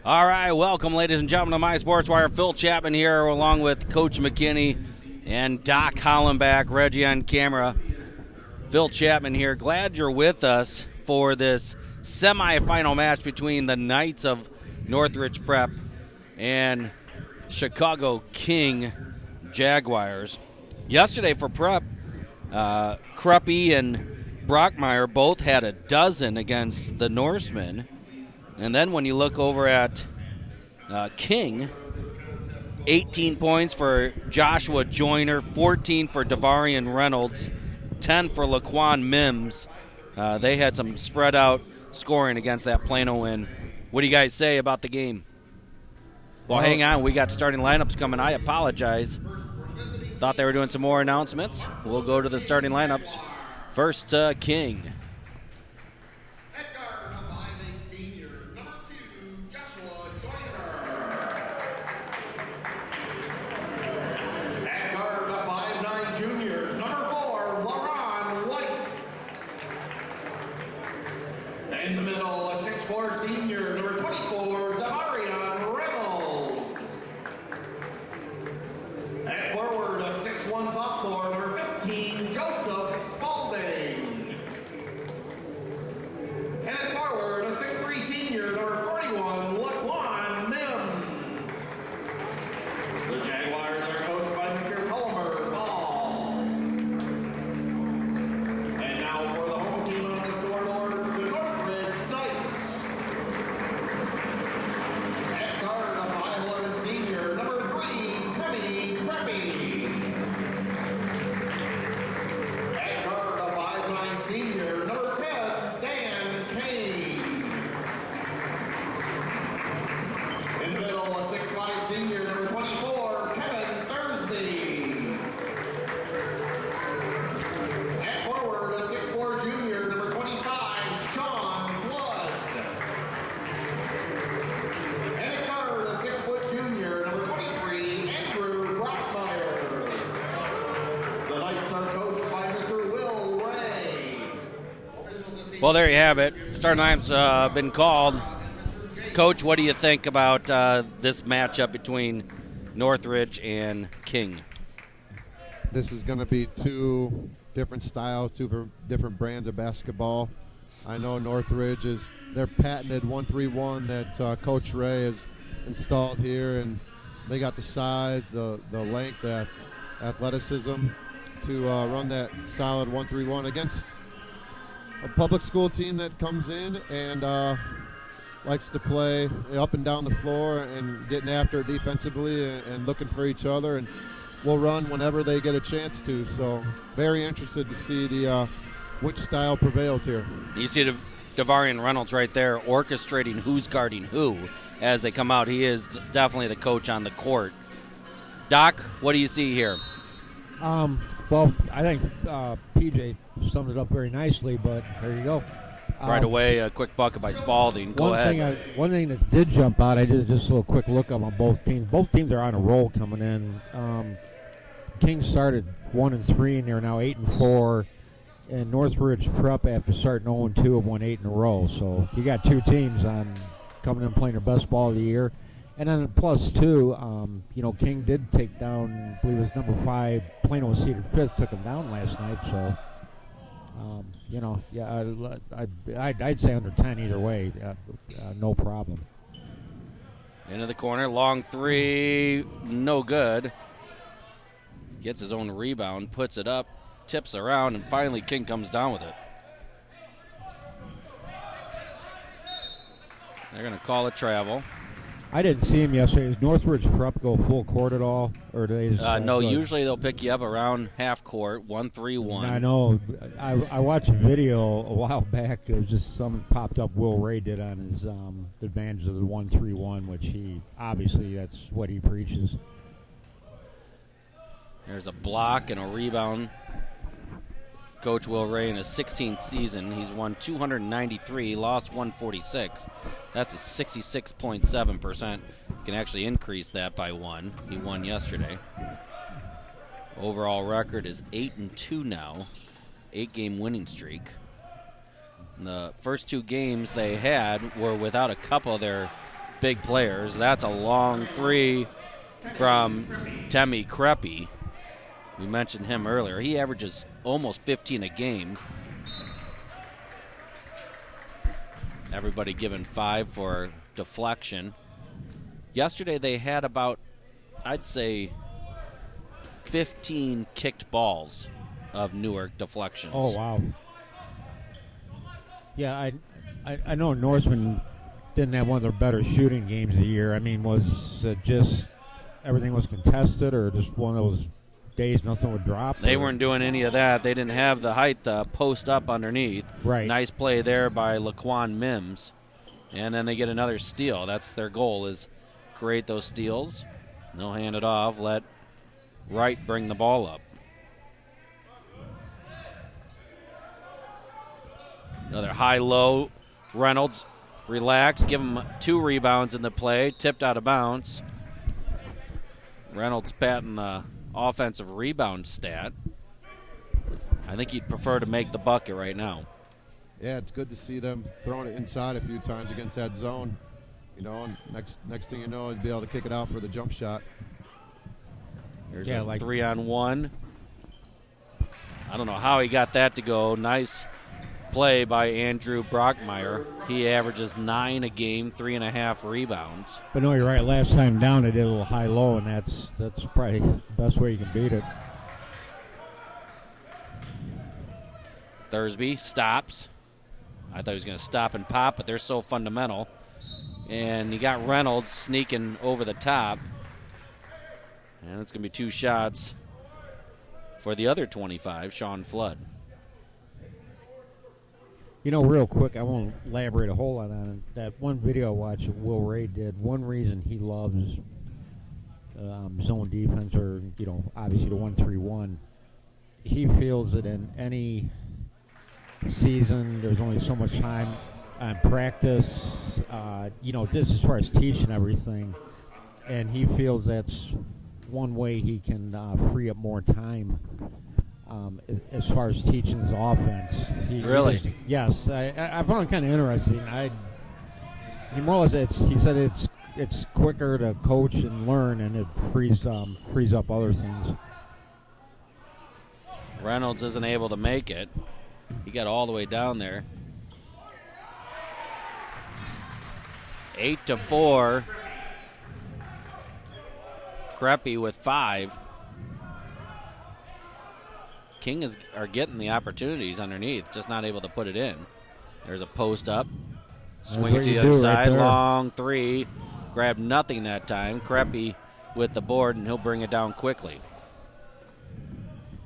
All right, welcome, ladies and gentlemen, to My Sports Wire. Phil Chapman here, along with Coach McKinney and Doc Hollenbach, Reggie on camera. Phil Chapman here. Glad you're with us for this semifinal match between the Knights of Northridge Prep and Chicago King Jaguars. Yesterday for Prep, Kruppe and Brockmeyer both had a dozen against the Norsemen. And then when you look over at King, 18 points for Joshua Joyner, 14 for Devarian Reynolds, 10 for Laquan Mims. They had some spread out scoring against that Plano win. What do you guys say about the game? Well, hang on. We got starting lineups coming. I apologize. Thought they were doing some more announcements. We'll go to the starting lineups. First, King. In the middle, a 6'4" senior, number 24, Devarian Reynolds. At forward, a 6'1" sophomore, number 15, Joseph Spalding. And at forward, a 6'3" senior, number 41, Laquan Mims. The Jaguars are coached by Mr. Culmer Ball. And now for the home team on the scoreboard, the Northridge Knights. At guard, a 5'11" senior, number 3, Timmy Kruppe. At guard, a 5'9" senior, number 10, Dan Kane. In the middle, a 6'5" senior, number 24, Kevin Thursby. At forward, a 6'4" junior, number 25, Sean Flood. And at guard, a 6' junior, number 23, Andrew Brockmeyer. The Knights are coached by Mr. Will Ray. Well, there you have it. Starting lineup's been called. Coach, what do you think about this matchup between Northridge and King? This is going to be two different styles, two different brands of basketball. I know Northridge is their patented 1-3-1 that Coach Ray has installed here, and they got the size, the length, the athleticism to run that solid 1-3-1 against a public school team that comes in and likes to play up and down the floor and getting after it defensively and looking for each other, and will run whenever they get a chance to. So very interested to see which style prevails here. You see Devarian Reynolds right there orchestrating who's guarding who as they come out. He is definitely the coach on the court. Doc, what do you see here? Well, I think PJ summed it up very nicely, but there you go. Right away, a quick bucket by Spalding. Go ahead. One thing that did jump out, I did just a little quick look up on both teams. Both teams are on a roll coming in. King started 1-3, and they're now 8-4. And Northridge Prep, after starting 0-2, have won 8 in a row. So you got two teams on coming in playing their best ball of the year. And then plus two, King did take down, I believe it was number 5, Plano Cedar Fifth, took him down last night. So, I'd say under 10 either way, no problem. Into the corner, long three, no good. Gets his own rebound, puts it up, tips around, and finally King comes down with it. They're going to call it travel. I didn't see him yesterday. Does Northridge Prep go full court at all? Or do they just, no, usually they'll pick you up around half court, 1-3-1. I know. I watched a video a while back. It was just something popped up Will Ray did on his advantage of the 1-3-1, which obviously that's what he preaches. There's a block and a rebound. Coach Will Ray in his 16th season, he's won 293, lost 146. That's a 66.7%. Can actually increase that by 1. He won yesterday. Overall record is 8-2 now, 8-game winning streak. And the first 2 games they had were without a couple of their big players. That's a long three from Temi Kreppe. We mentioned him earlier. He averages almost 15 a game. Everybody given 5 for deflection. Yesterday they had about, I'd say, 15 kicked balls of Newark deflections. Oh, wow. Yeah, I know Norseman didn't have one of their better shooting games of the year. I mean, was it just everything was contested, or just one of those days nothing would drop? They weren't doing any of that. They didn't have the height to post up underneath. Right. Nice play there by Laquan Mims. And then they get another steal. That's their goal, is create those steals. And they'll hand it off, let Wright bring the ball up. Another high-low. Reynolds, relax, give him 2 rebounds in the play, tipped out of bounds. Reynolds patting the offensive rebound stat. I think he'd prefer to make the bucket right now. Yeah, it's good to see them throwing it inside a few times against that zone. You know, and next thing you know, he'd be able to kick it out for the jump shot. Here's a 3-on-1. I don't know how he got that to go. Nice play by Andrew Brockmeyer. He averages 9 a game, 3.5 rebounds. But no, you're right. Last time down, they did a little high-low, and that's probably the best way you can beat it. Thursby stops. I thought he was going to stop and pop, but they're so fundamental. And you got Reynolds sneaking over the top. And it's going to be 2 shots for the other 25, Sean Flood. You know, real quick, I won't elaborate a whole lot on it. That one video I watched that Will Ray did, one reason he loves zone defense, or, you know, obviously the 1-3-1, he feels that in any season there's only so much time on practice, you know, this as far as teaching everything, and he feels that's one way he can free up more time as far as teaching his offense. Really? Yes. I found it kind of interesting. He more or less, he said it's quicker to coach and learn, and it frees up other things. Reynolds isn't able to make it. He got all the way down there. 8-4. Kreppe with 5. King are getting the opportunities underneath, just not able to put it in. There's a post up. Swing it to the other side. Right, long 3. Grabbed nothing that time. Kreppe with the board, and he'll bring it down quickly.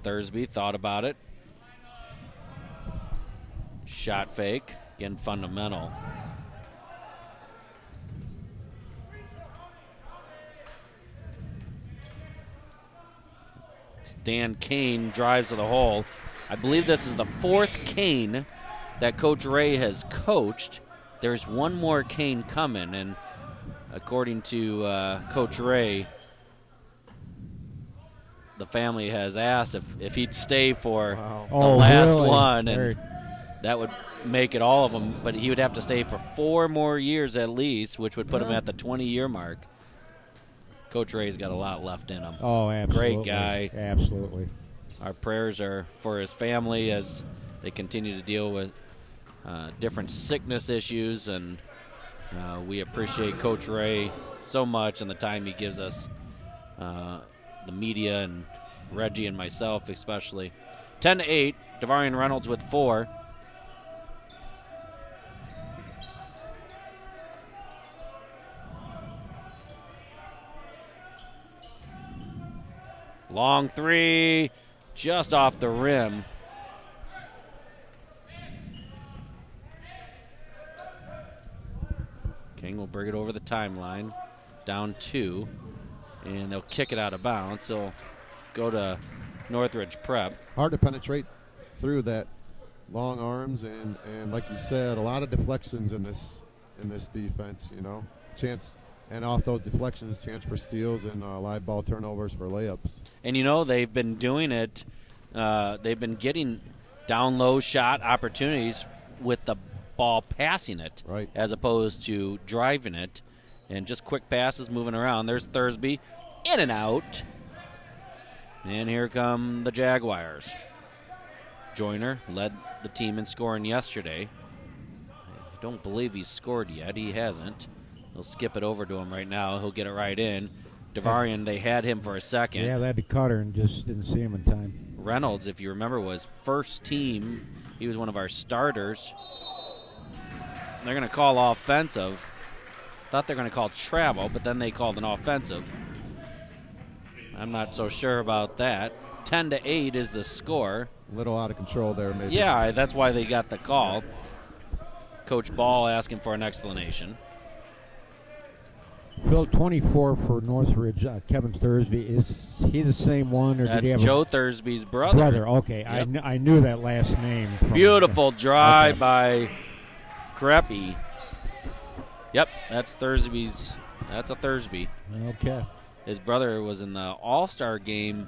Thursby thought about it. Shot fake. Again, fundamental. Dan Kane drives to the hole. I believe this is the 4th Kane that Coach Ray has coached. There's one more Kane coming, and according to Coach Ray, the family has asked if he'd stay for the last one, and that would make it all of them, but he would have to stay for 4 more years at least, which would put him at the 20-year mark. Coach Ray's got a lot left in him. Oh, absolutely. Great guy. Absolutely. Our prayers are for his family as they continue to deal with different sickness issues, and we appreciate Coach Ray so much and the time he gives us, the media and Reggie and myself especially. 10-8, Devarian Reynolds with 4. Long 3, just off the rim. King will bring it over the timeline, down 2, and they'll kick it out of bounds. They'll go to Northridge Prep. Hard to penetrate through that long arms, and like you said, a lot of deflections in this defense. You know, chance. And off those deflections, chance for steals and live ball turnovers for layups. And, you know, they've been doing it. They've been getting down low shot opportunities with the ball passing it, right, as opposed to driving it. And just quick passes moving around. There's Thursby, in and out. And here come the Jaguars. Joyner led the team in scoring yesterday. I don't believe he's scored yet. He hasn't. They'll skip it over to him right now. He'll get it right in. Devarian, they had him for a second. Yeah, they had to cut her and just didn't see him in time. Reynolds, if you remember, was first team. He was one of our starters. They're going to call offensive. Thought they're going to call travel, but then they called an offensive. I'm not so sure about that. 10-8 is the score. A little out of control there, maybe. Yeah, that's why they got the call. Coach Ball asking for an explanation. Phil, 24 for Northridge. Kevin Thursby, is he the same one, or That's did he have Joe Thursby's brother. brother? Okay, Yep. I knew that last name. Beautiful drive Okay. by Creppy. Yep, that's Thursby's. That's a Thursby. Okay. His brother was in the All-Star game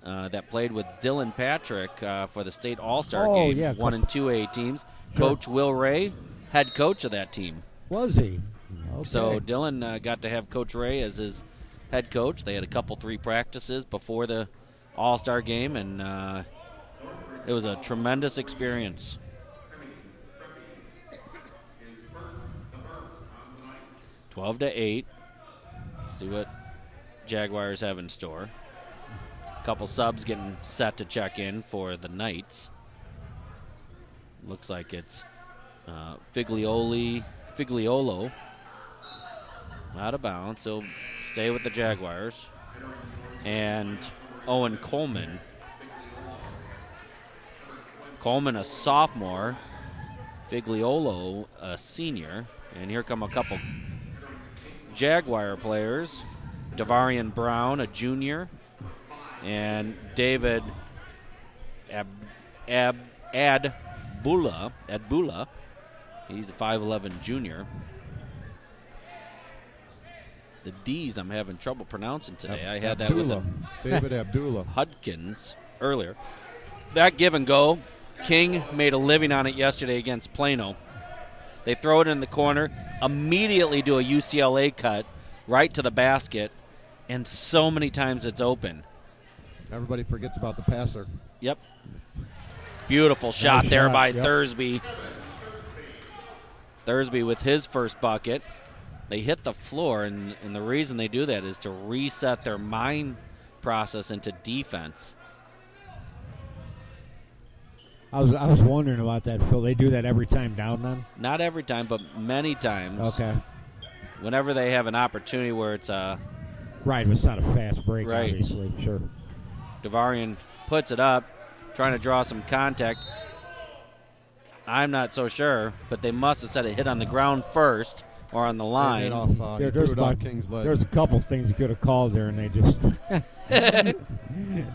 that played with Dylan Patrick for the state All-Star game. Yeah, 1 and 2A teams. Coach Will Ray, head coach of that team. Was he? Okay. So Dylan got to have Coach Ray as his head coach. They had a couple 3 practices before the All-Star game, and it was a tremendous experience. 12-8. See what Jaguars have in store. A couple subs getting set to check in for the Knights. Looks like it's Figliolo out of bounds. He'll stay with the Jaguars. And Owen Coleman. Coleman, a sophomore. Figliolo, a senior. And here come a couple Jaguar players. Devarian Brown, a junior. And David Adbula. He's a 5'11 junior. The D's I'm having trouble pronouncing today. I had that with David Abdullah. Hudkins earlier. That give and go. King made a living on it yesterday against Plano. They throw it in the corner, immediately do a UCLA cut right to the basket, and so many times it's open. Everybody forgets about the passer. Yep. Beautiful shot Nice there shot, by yep. Thursby. Thursby with his first bucket. They hit the floor, and the reason they do that is to reset their mind process into defense. I was wondering about that, Phil. They do that every time down then? Not every time, but many times. Okay. Whenever they have an opportunity where it's Right, it's not a fast break, Right. obviously. Sure. Devarian puts it up, trying to draw some contact. I'm not so sure, but they must have said it hit on the ground first or on the He line. threw it off King's leg. There's a couple things you could have called there, and they just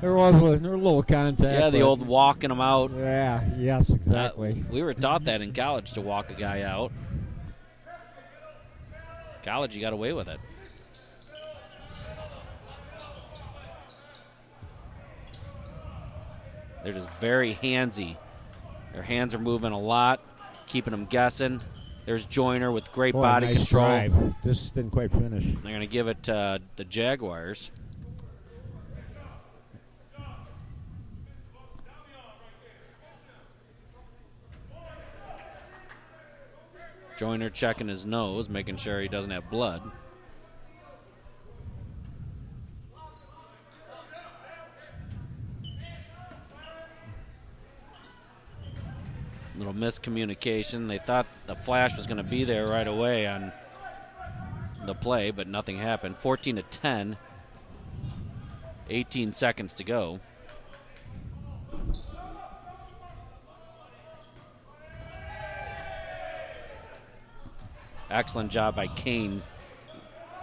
there was a little contact. Yeah, the but- old walking them out. Yeah. Yes. Exactly. We were taught that in college to walk a guy out. College, you got away with it. They're just very handsy. Their hands are moving a lot, keeping them guessing. There's Joyner with great Boy, body nice control. drive. Just didn't quite finish. They're going to give it to the Jaguars. Joyner checking his nose, making sure he doesn't have blood. Little miscommunication. They thought the flash was going to be there right away on the play, but nothing happened. 14-10. 18 seconds to go. Excellent job by Kane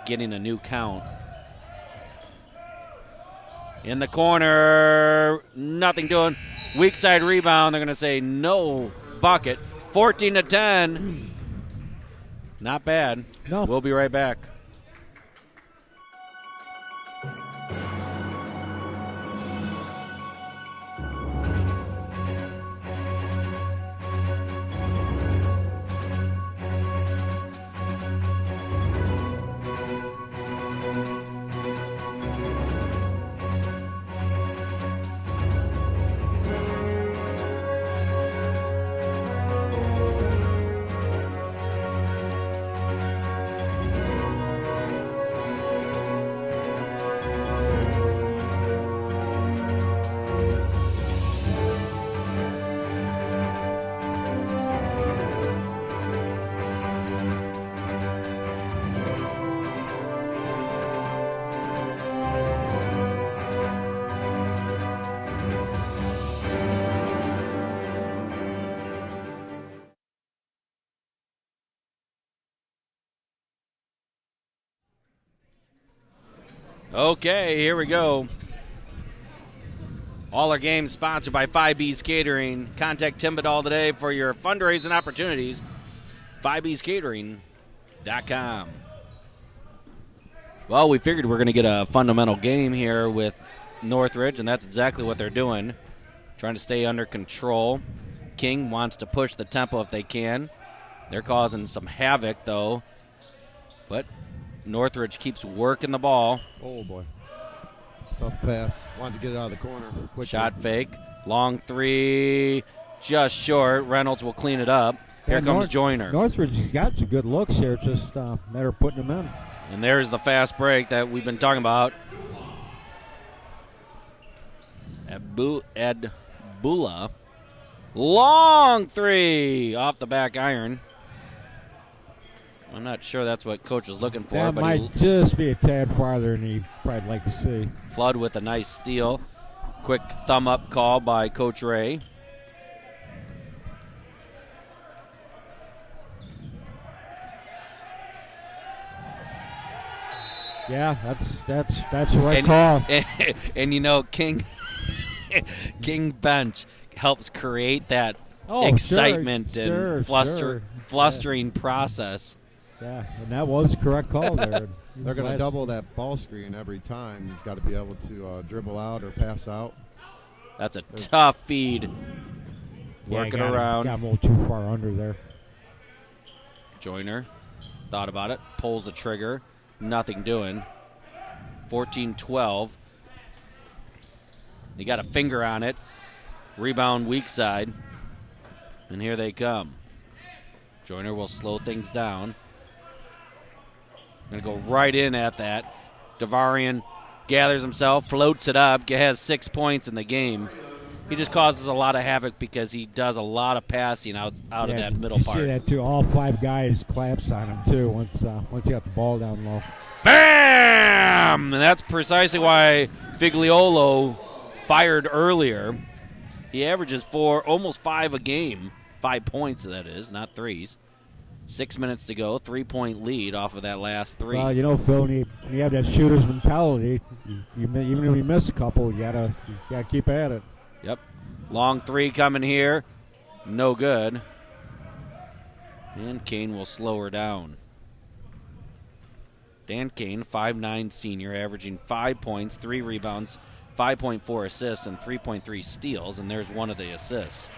getting a new count. In the corner, nothing doing. Weak side rebound. They're going to say no bucket. 14-10. Not bad. No. We'll be right back. Okay, here we go. All our games sponsored by 5B's Catering. Contact Tim Badal today for your fundraising opportunities. 5bscatering.com. Well, we figured we're going to get a fundamental game here with Northridge, and that's exactly what they're doing. Trying to stay under control. King wants to push the tempo if they can. They're causing some havoc, though. But Northridge keeps working the ball. Oh, boy. Tough pass. Wanted to get it out of the corner quickly. Shot fake. Long three. Just short. Reynolds will clean it up. Here comes Joyner. Northridge got some good looks here. It's just a matter of putting them in. And there's the fast break that we've been talking about. Bula. Long three off the back iron. I'm not sure that's what Coach was looking for. That but might just be a tad farther than he'd probably like to see. Flood with a nice steal. Quick thumb-up call by Coach Ray. Yeah, that's the right call. And you know, King Bench helps create that excitement and flustering process. Yeah, and that was the correct call there. They're going to double that ball screen every time. You've got to be able to dribble out or pass out. That's a tough feed. Working around. Got a little too far under there. Joyner thought about it, pulls the trigger. Nothing doing. 14-12. He got a finger on it. Rebound weak side. And here they come. Joyner will slow things down. Going to go right in at that. Devarian gathers himself, floats it up, has 6 points in the game. He just causes a lot of havoc because he does a lot of passing out of that middle part. You see that too. All 5 guys collapsed on him too once he got the ball down low. Bam! And that's precisely why Figliolo fired earlier. He averages almost 5 a game. 5 points, that is, not threes. 6 minutes to go, 3-point lead off of that last 3. Well, you know, Phil, when you have that shooter's mentality, even if you miss a couple, you gotta keep at it. Yep. Long 3 coming here. No good. And Kane will slow her down. Dan Kane, 5'9" senior, averaging 5 points, 3 rebounds, 5.4 assists, and 3.3 steals. And there's one of the assists.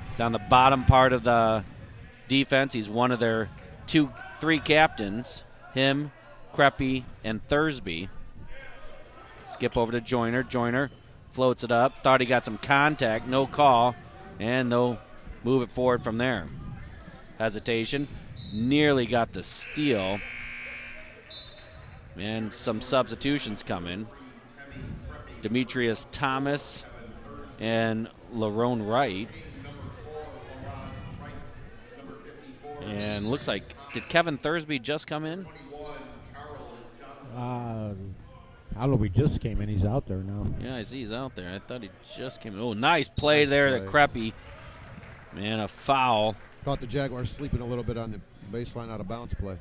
He's on the bottom part of the defense. He's one of their 3 captains. Him, Kreppe, and Thursby. Skip over to Joyner. Joyner floats it up. Thought he got some contact. No call. And they'll move it forward from there. Hesitation. Nearly got the steal. And some substitutions come in. Demetrius Thomas and Lerone Wright. And looks like, did Kevin Thursby just come in? I don't know if he just came in. He's out there now. Yeah, I see he's out there. I thought he just came in. Oh, nice play there to Kreppe. Man, a foul. Caught the Jaguars sleeping a little bit on the baseline out of bounds play.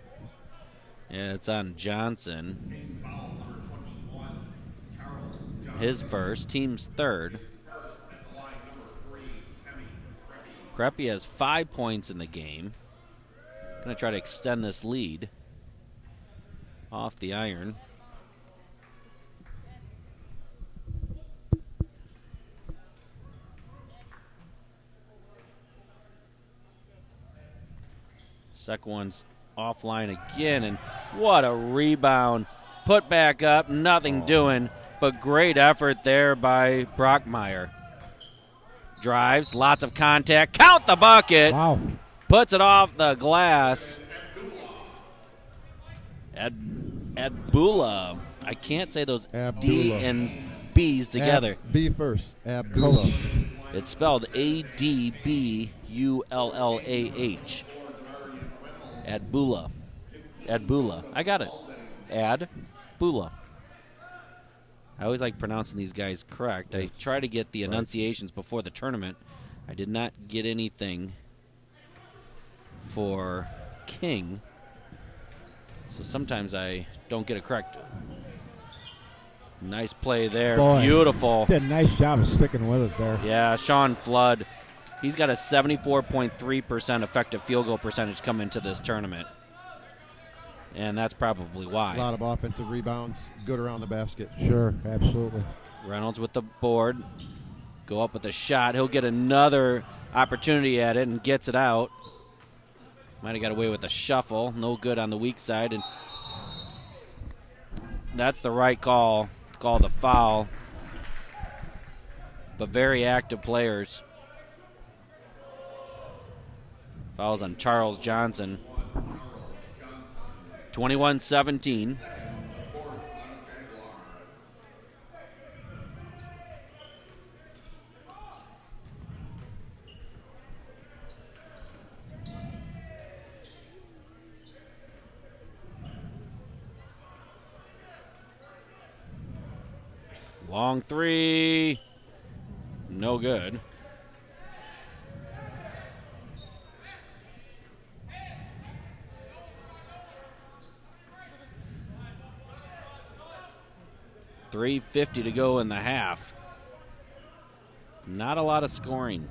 Yeah, it's on Johnson. His first, team's third. Kreppe has 5 points in the game. Going to try to extend this lead off the iron. Second one's offline again, and what a rebound. Put back up, nothing doing, but great effort there by Brockmeyer. Drives, lots of contact, count the bucket. Wow. Puts it off the glass. Adbula. I can't say those Abdullah. D and B's together. B first. Abdullah. It's spelled Adbullah. Adbula. I got it. Adbula. I always like pronouncing these guys correct. I try to get the enunciations before the tournament. I did not get anything for King. So sometimes I don't get it correct. Nice play there. Boy, Beautiful. did a nice job of sticking with it there. Yeah, Sean Flood. He's got a 74.3% effective field goal percentage coming into this tournament. And that's probably why. A lot of offensive rebounds, good around the basket. Sure, absolutely. Reynolds with the board. Go up with a shot. He'll get another opportunity at it and gets it out. Might have got away with a shuffle. No good on the weak side. And that's the right call. Call the foul. But very active players. Fouls on Charles Johnson. 21-17. Long three. No good. .350 to go in the half. Not a lot of scoring.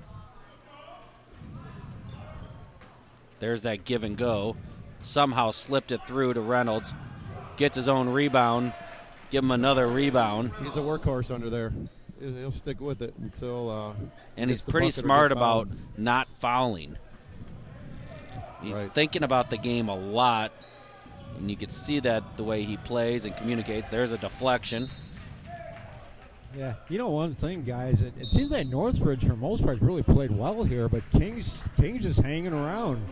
There's that give and go. Somehow slipped it through to Reynolds. Gets his own rebound. Give him another rebound. He's a workhorse under there. He'll stick with it until. And he's pretty smart about not fouling. He's thinking about the game a lot. And you can see that the way he plays and communicates. There's a deflection. Yeah, you know one thing, guys. It seems like Northridge, for most part, really played well here, but King's just hanging around.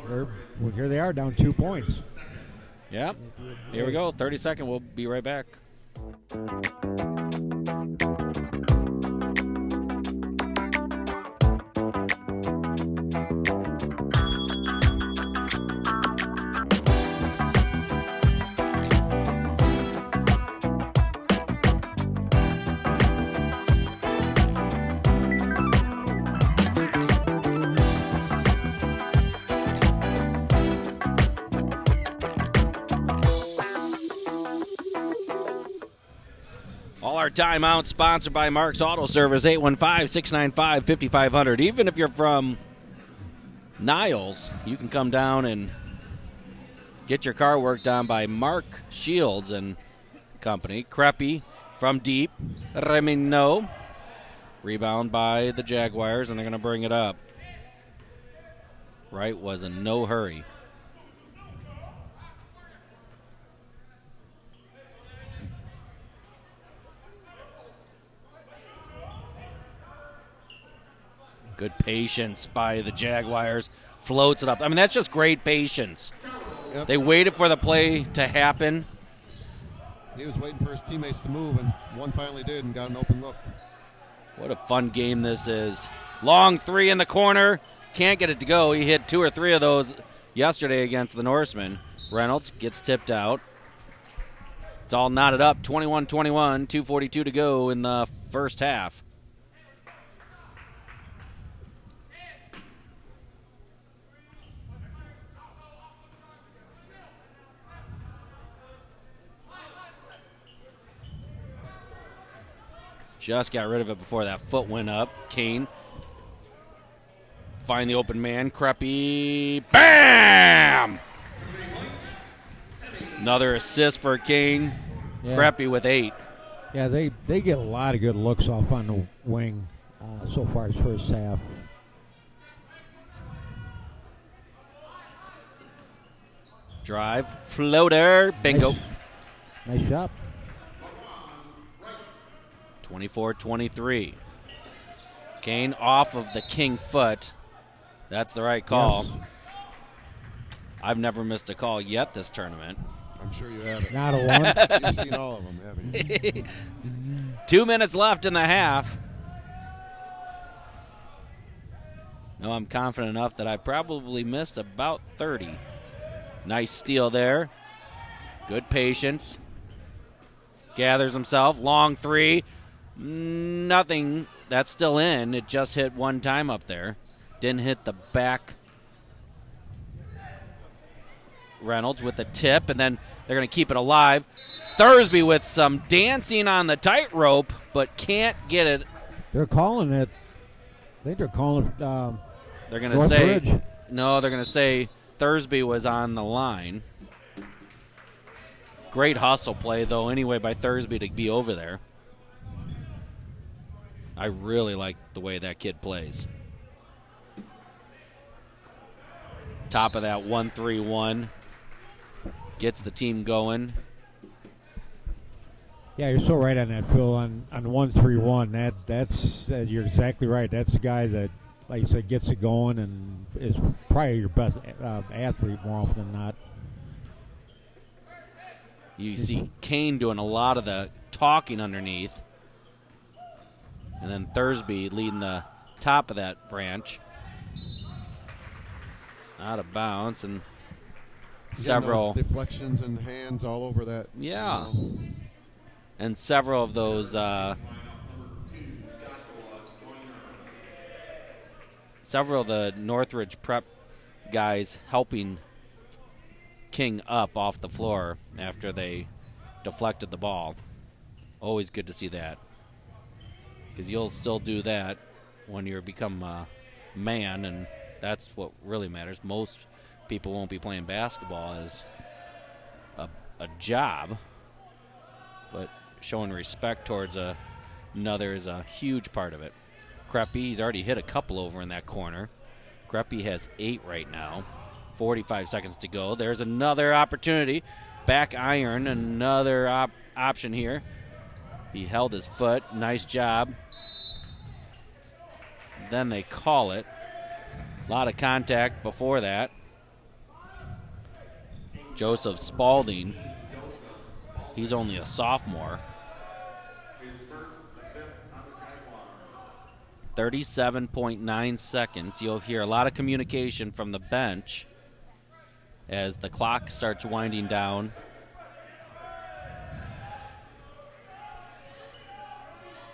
Here they are, down 2 points. Yep. Here we go. 30-second. We'll be right back. Our timeout sponsored by Mark's Auto Service, 815-695-5500. Even if you're from Niles, you can come down and get your car worked on by Mark Shields and Company. Creppy from deep. Remino. Rebound by the Jaguars, and they're going to bring it up. Wright was in no hurry. Good patience by the Jaguars. Floats it up. I mean, that's just great patience. Yep. They waited for the play to happen. He was waiting for his teammates to move, and one finally did and got an open look. What a fun game this is. Long three in the corner. Can't get it to go. He hit 2 or 3 of those yesterday against the Norsemen. Reynolds gets tipped out. It's all knotted up. 21-21, 2:42 to go in the first half. Just got rid of it before that foot went up. Kane. Find the open man. Creppy. Bam! Another assist for Kane. Yeah. Creppy with 8. Yeah, they get a lot of good looks off on the wing so far as first half. Drive. Floater. Bingo. Nice shot. 24-23. Kane off of the King foot. That's the right call. Yes. I've never missed a call yet this tournament. I'm sure you haven't. Not a one. You've seen all of them, haven't you? 2 minutes left in the half. No, I'm confident enough that I probably missed about 30. Nice steal there. Good patience. Gathers himself. Long three. Nothing. That's still in. It just hit one time up there. Didn't hit the back. Reynolds with the tip, and then They're going to keep it alive. Thursby with some dancing on the tightrope, but can't get it. They're calling it. I think they're calling it. They're going to say Northridge. no. They're going to say Thursby was on the line. Great hustle play though. Anyway, by Thursby to be over there. I really like the way that kid plays. Top of that 1-3-1. Gets the team going. Yeah, you're so right on that, Phil. On 1-3-1, that's you're exactly right. That's the guy that, like you said, gets it going and is probably your best athlete more often than not. You see Kane doing a lot of the talking underneath. And then Thursby leading the top of that branch. Out of bounds and several deflections and hands all over that. Yeah. And several of those several of the Northridge prep guys helping King up off the floor after they deflected the ball. Always good to see that. Because you'll still do that when you become a man, and that's what really matters. Most people won't be playing basketball as a job, but showing respect towards another is a huge part of it. Kreppe, he's already hit a couple over in that corner. Kreppe has 8 right now. 45 seconds to go. There's another opportunity. Back iron, another option here. He held his foot. Nice job. Then they call it. A lot of contact before that. Joseph Spalding. He's only a sophomore. 37.9 seconds. You'll hear a lot of communication from the bench as the clock starts winding down.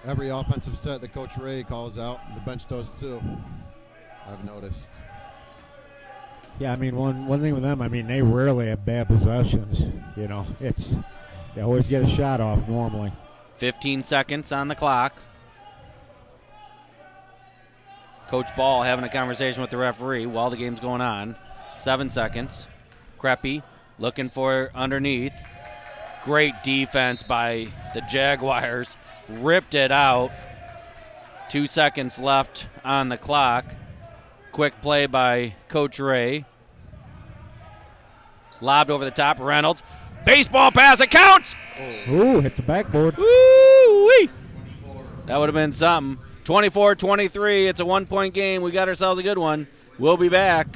Every offensive set that Coach Ray calls out, the bench does too. I've noticed. Yeah, I mean, one thing with them, I mean, they rarely have bad possessions. You know, they always get a shot off normally. 15 seconds on the clock. Coach Ball having a conversation with the referee while the game's going on. 7 seconds. Kreppe looking for underneath. Great defense by the Jaguars. Ripped it out. 2 seconds left on the clock. Quick play by Coach Ray. Lobbed over the top. Reynolds. Baseball pass. It counts. Ooh, hit the backboard. Woo-wee. That would have been something. 24-23. It's a 1-point game. We got ourselves a good one. We'll be back.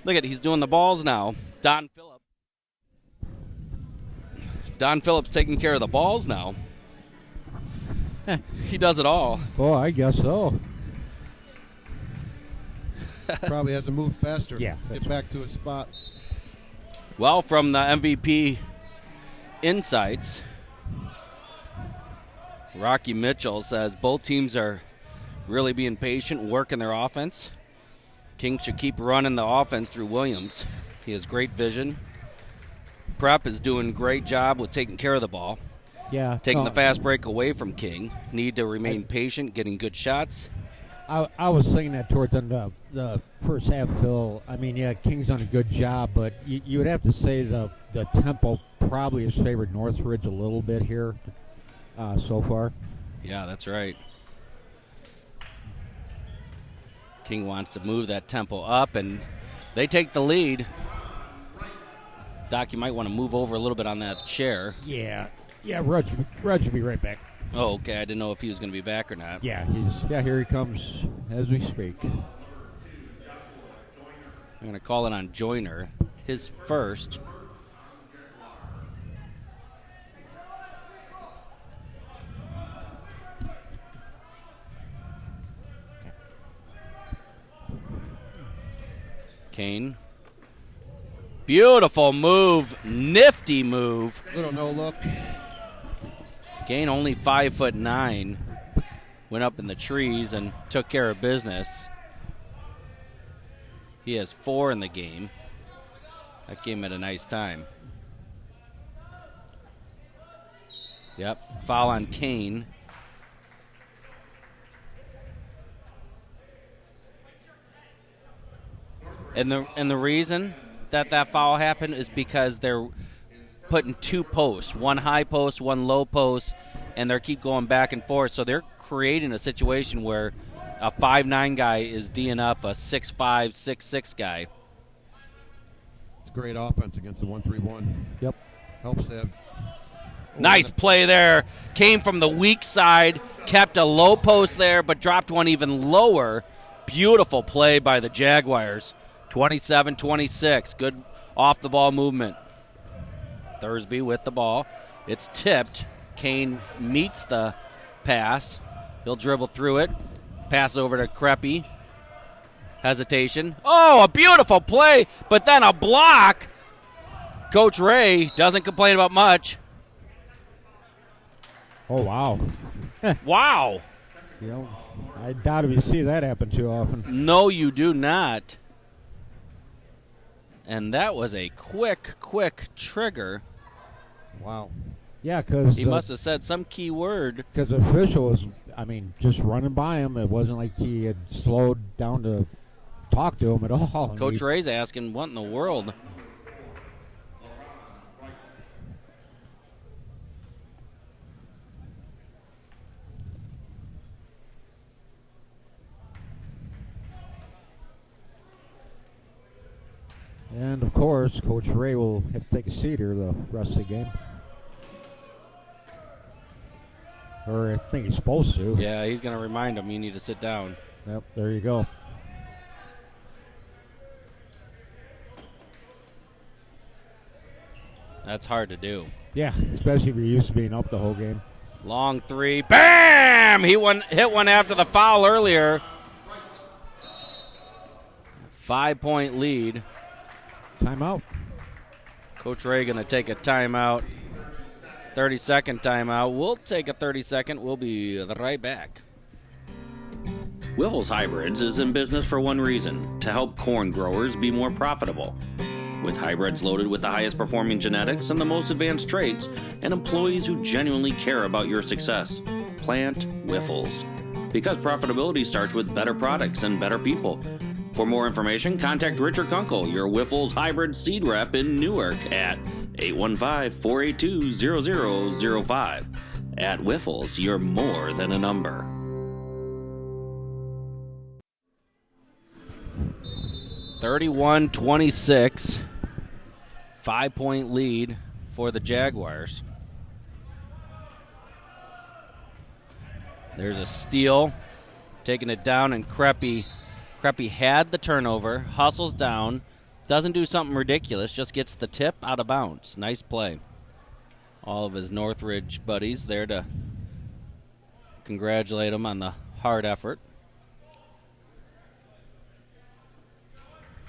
Look at, he's doing the balls now. Don Phillips taking care of the balls now. He does it all. Oh, I guess so. Probably has to move faster. Yeah, Get back to his spot. Well, from the MVP insights, Rocky Mitchell says both teams are really being patient, working their offense. King should keep running the offense through Williams. He has great vision. Prep is doing a great job with taking care of the ball. Yeah. Taking the fast break away from King. Need to remain patient, getting good shots. I was thinking that towards the first half, Phil. I mean, yeah, King's done a good job, but you would have to say the tempo probably has favored Northridge a little bit here so far. Yeah, that's right. King wants to move that tempo up, and they take the lead. Doc, you might want to move over a little bit on that chair. Yeah, Rudge will be right back. Oh, okay. I didn't know if he was going to be back or not. Yeah, here he comes as we speak. I'm going to call it on Joyner, his first. Kane. Beautiful move. Nifty move. Little no look. Kane only 5'9". Went up in the trees and took care of business. He has 4 in the game. That came at a nice time. Yep, foul on Kane. And the reason that foul happened is because they're putting 2 posts, one high post, one low post, and they keep going back and forth. So they're creating a situation where a 5'9" guy is D'ing up a 6'5", 6'6" guy. It's great offense against the 1-3-1. Yep. Helps them. Nice play there. Came from the weak side, kept a low post there, but dropped one even lower. Beautiful play by the Jaguars. 27-26. Good off-the-ball movement. Thursby with the ball. It's tipped. Kane meets the pass. He'll dribble through it. Pass over to Kreppe. Hesitation. Oh, a beautiful play, but then a block. Coach Ray doesn't complain about much. Oh, wow. Wow. You know, I doubt if you see that happen too often. No, you do not. And that was a quick trigger. Wow. Yeah, because He must have said some key word. Because the official was, just running by him. It wasn't like he had slowed down to talk to him at all. Coach Ray's asking, what in the world? And, of course, Coach Ray will have to take a seat here the rest of the game. Or I think he's supposed to. Yeah, he's going to remind him you need to sit down. Yep, there you go. That's hard to do. Yeah, especially if you're used to being up the whole game. Long three. Bam! He hit one after the foul earlier. 5-point lead. Timeout. Coach Ray going to take a timeout. 30-second timeout. We'll take a 30-second. We'll be right back. Wiffles Hybrids is in business for one reason, to help corn growers be more profitable. With hybrids loaded with the highest performing genetics and the most advanced traits, and employees who genuinely care about your success. Plant Wiffles. Because profitability starts with better products and better people. For more information, contact Richard Kunkel, your Wiffles Hybrid Seed Rep in Newark at 815-482-0005. At Wiffles, you're more than a number. (31-26). 5-point lead for the Jaguars. There's a steal. Taking it down, and Kreppe had the turnover, hustles down, Doesn't do something ridiculous, just gets the tip out of bounds. Nice play. All of his Northridge buddies there to congratulate him on the hard effort.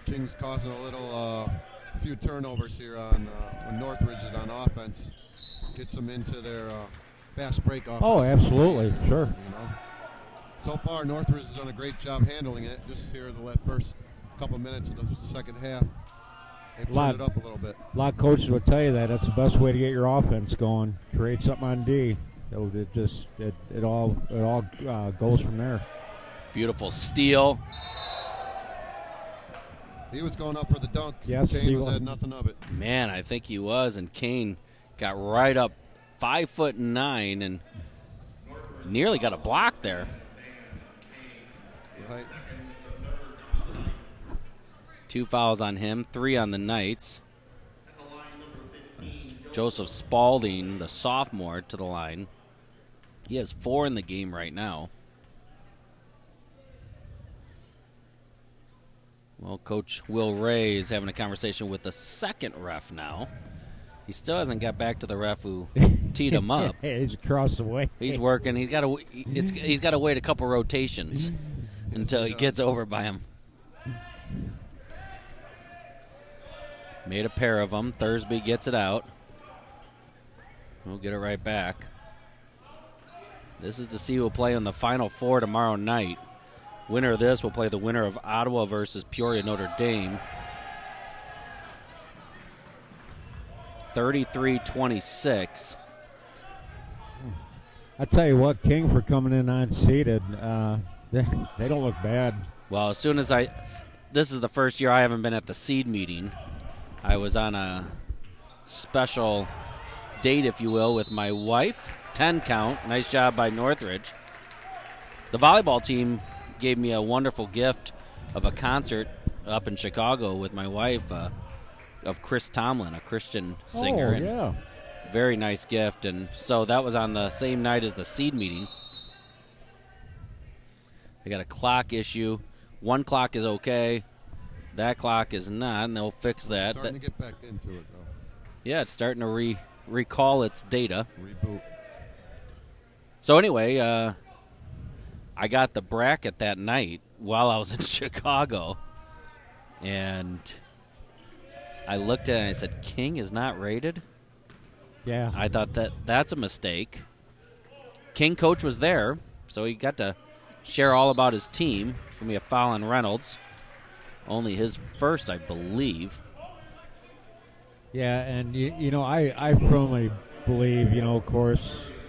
King's causing a little few turnovers here on when Northridge is on offense. Gets them into their fast break offense. Oh, absolutely, sure. So far, Northridge has done a great job handling it. Just here the first couple minutes of the second half, they've turned it up a little bit. A lot of coaches would tell you that that's the best way to get your offense going. Create something on D. It all goes from there. Beautiful steal. He was going up for the dunk. Yes, Kane had nothing of it. Man, I think he was, and Kane got right up 5'9" and nearly got a block there. Right. 2 fouls on him, 3 on the Knights. Joseph Spalding, the sophomore, to the line. He has 4 in the game right now. Well, Coach Will Ray is having a conversation with the second ref now. He still hasn't got back to the ref who teed him up. He's across the way. He's working. He's got to wait a couple rotations until he gets over by him. Made a pair of them. Thursby gets it out. We'll get it right back. This is to see who will play in the Final Four tomorrow night. Winner of this will play the winner of Ottawa versus Peoria Notre Dame. 33-26. I tell you what, King for coming in unseeded, they don't look bad. Well, as soon as this is the first year I haven't been at the seed meeting. I was on a special date, if you will, with my wife. 10 count. Nice job by Northridge. The volleyball team gave me a wonderful gift of a concert up in Chicago with my wife of Chris Tomlin, a Christian singer. Oh, yeah. Very nice gift. And so that was on the same night as the seed meeting. They got a clock issue. One clock is okay. That clock is not, and they'll fix that. Starting to get back into it, though. Yeah, it's starting to recall its data. Reboot. So anyway, I got the bracket that night while I was in Chicago, and I looked at it and I said, King is not rated? Yeah. I thought that's a mistake. King coach was there, so he got to share all about his team. Give me a foul on Reynolds. Only his first, I believe. Yeah, and, I firmly believe, of course,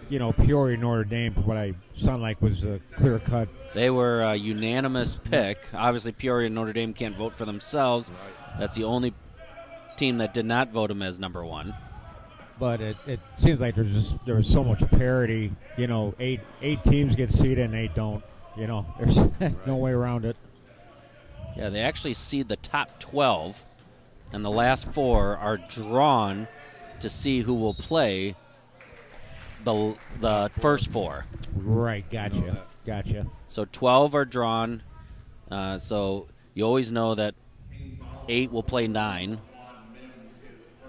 Peoria Notre Dame, from what I sound like, was a clear cut. They were a unanimous pick. Obviously, Peoria and Notre Dame can't vote for themselves. Right. That's the only team that did not vote him as number one. But it seems like there's so much parity. Eight teams get seeded and 8 don't. There's no way around it. Yeah, they actually seed the top 12, and the last 4 are drawn to see who will play the first 4. Right, gotcha. So 12 are drawn. So you always know that 8 will play 9.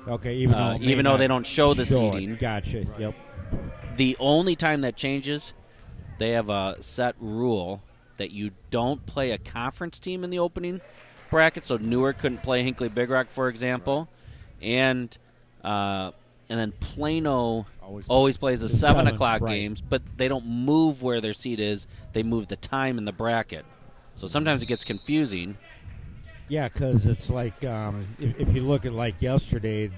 Okay, even though they don't show the seeding. Gotcha. Right. Yep. The only time that changes, they have a set rule that you don't play a conference team in the opening bracket. So Newark couldn't play Hinckley Big Rock, for example, and then Plano always plays the 7 o'clock games, but they don't move where their seat is. They move the time in the bracket. So sometimes it gets confusing. Yeah, because it's like if you look at like yesterday,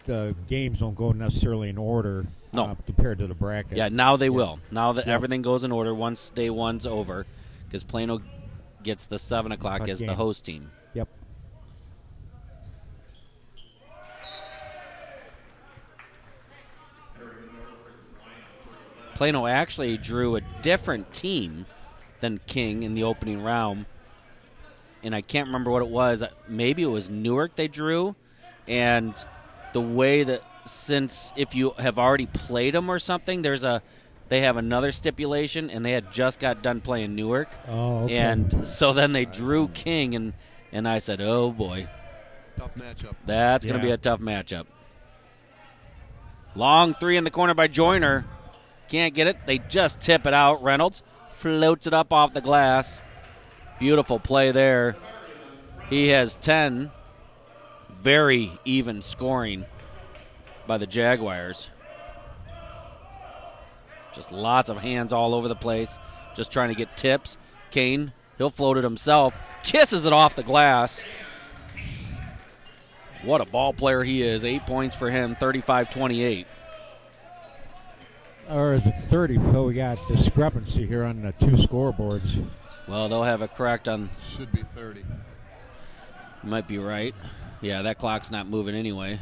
the games don't go necessarily in order. No. Compared to the bracket. Yeah, now they will. Now that everything goes in order once day one's over, because Plano gets the 7 o'clock as the host team. Yep. Plano actually drew a different team than King in the opening round, and I can't remember what it was. Maybe it was Newark they drew, and the way that, since if you have already played them or something, they have another stipulation, and they had just got done playing Newark. Oh, okay. And so then they drew King, and I said, oh, boy. Tough matchup. That's going to be a tough matchup. Long three in the corner by Joyner. Can't get it. They just tip it out. Reynolds floats it up off the glass. Beautiful play there. He has 10. Very even scoring by the Jaguars. Just lots of hands all over the place. Just trying to get tips. Kane, he'll float it himself. Kisses it off the glass. What a ball player he is. 8 points for him, 35-28. Or is it 30? So we got discrepancy here on the two scoreboards. Well, they'll have it correct on. Should be 30. You might be right. Yeah, that clock's not moving anyway.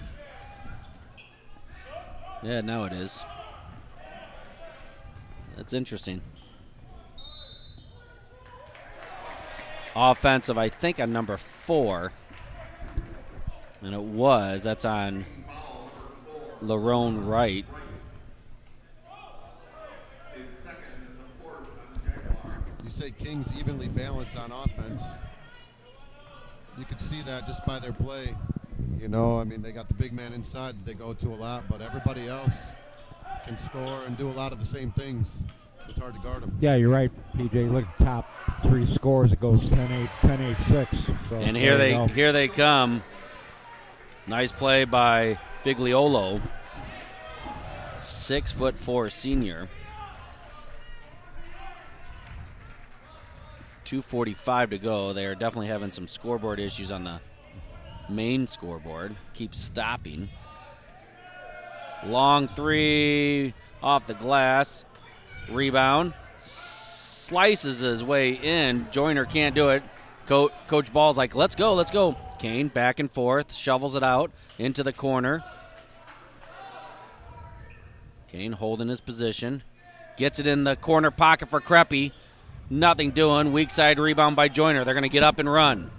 Yeah, now it is. That's interesting. Offensive, I think, on number 4. And it was. That's on Lerone Wright. You say Kings evenly balanced on offense. You could see that just by their play. You know, I mean, they got the big man inside that they go to a lot, but everybody else can score and do a lot of the same things. It's hard to guard them. Yeah, you're right, PJ. Look at the top 3 scores. It goes 10-8, 10-8-6. So And here they come. Nice play by Figliolo. 6'4" senior. 2:45 to go. They are definitely having some scoreboard issues on the main scoreboard. Keeps stopping. Long three off the glass. Rebound. Slices his way in. Joyner can't do it. Coach Ball's like, let's go, let's go. Kane back and forth. Shovels it out into the corner. Kane holding his position. Gets it in the corner pocket for Kreppe. Nothing doing. Weak side rebound by Joyner. They're going to get up and run.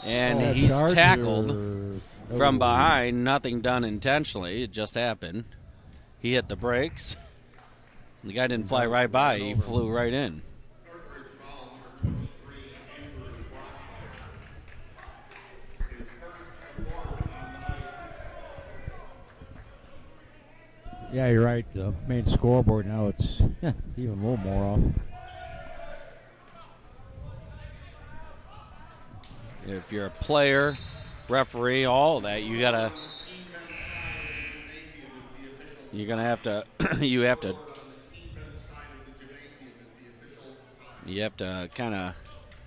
And he's tackled from behind. Nothing done intentionally. It just happened. He hit the brakes. The guy didn't fly right by. He flew right in. Northridge foul number 23, Andrew Rockford. His first quarter on the night. Yeah, you're right. The main scoreboard now, it's even a little more off. If you're a player, referee, all of that, you're gonna have to you have to kind of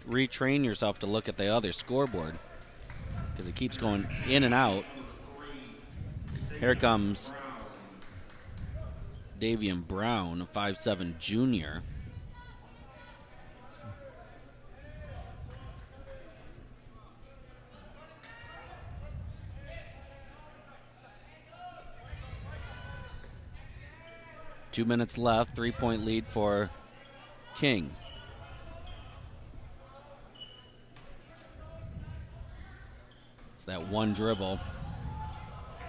retrain yourself to look at the other scoreboard because it keeps going in and out. Here comes Davian Brown, a 5'7" junior. Two minutes left, 3-point lead for King. It's that one dribble.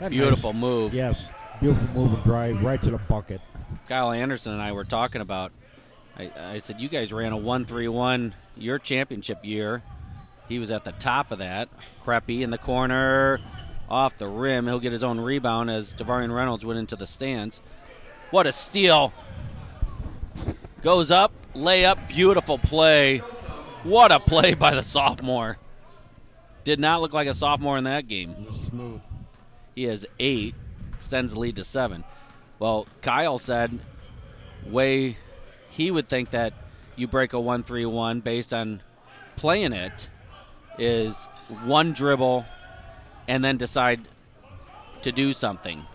Beautiful move. Yes, beautiful move and drive right to the bucket. Kyle Anderson and I were talking about, I said, you guys ran a 1-3-1 your championship year. He was at the top of that. Kreppe in the corner, off the rim. He'll get his own rebound as Devarian Reynolds went into the stands. What a steal. Goes up, layup, beautiful play. What a play by the sophomore. Did not look like a sophomore in that game. Smooth. He has 8, extends the lead to 7. Well, Kyle said way he would think that you break a 1-3-1 based on playing it is one dribble and then decide to do something.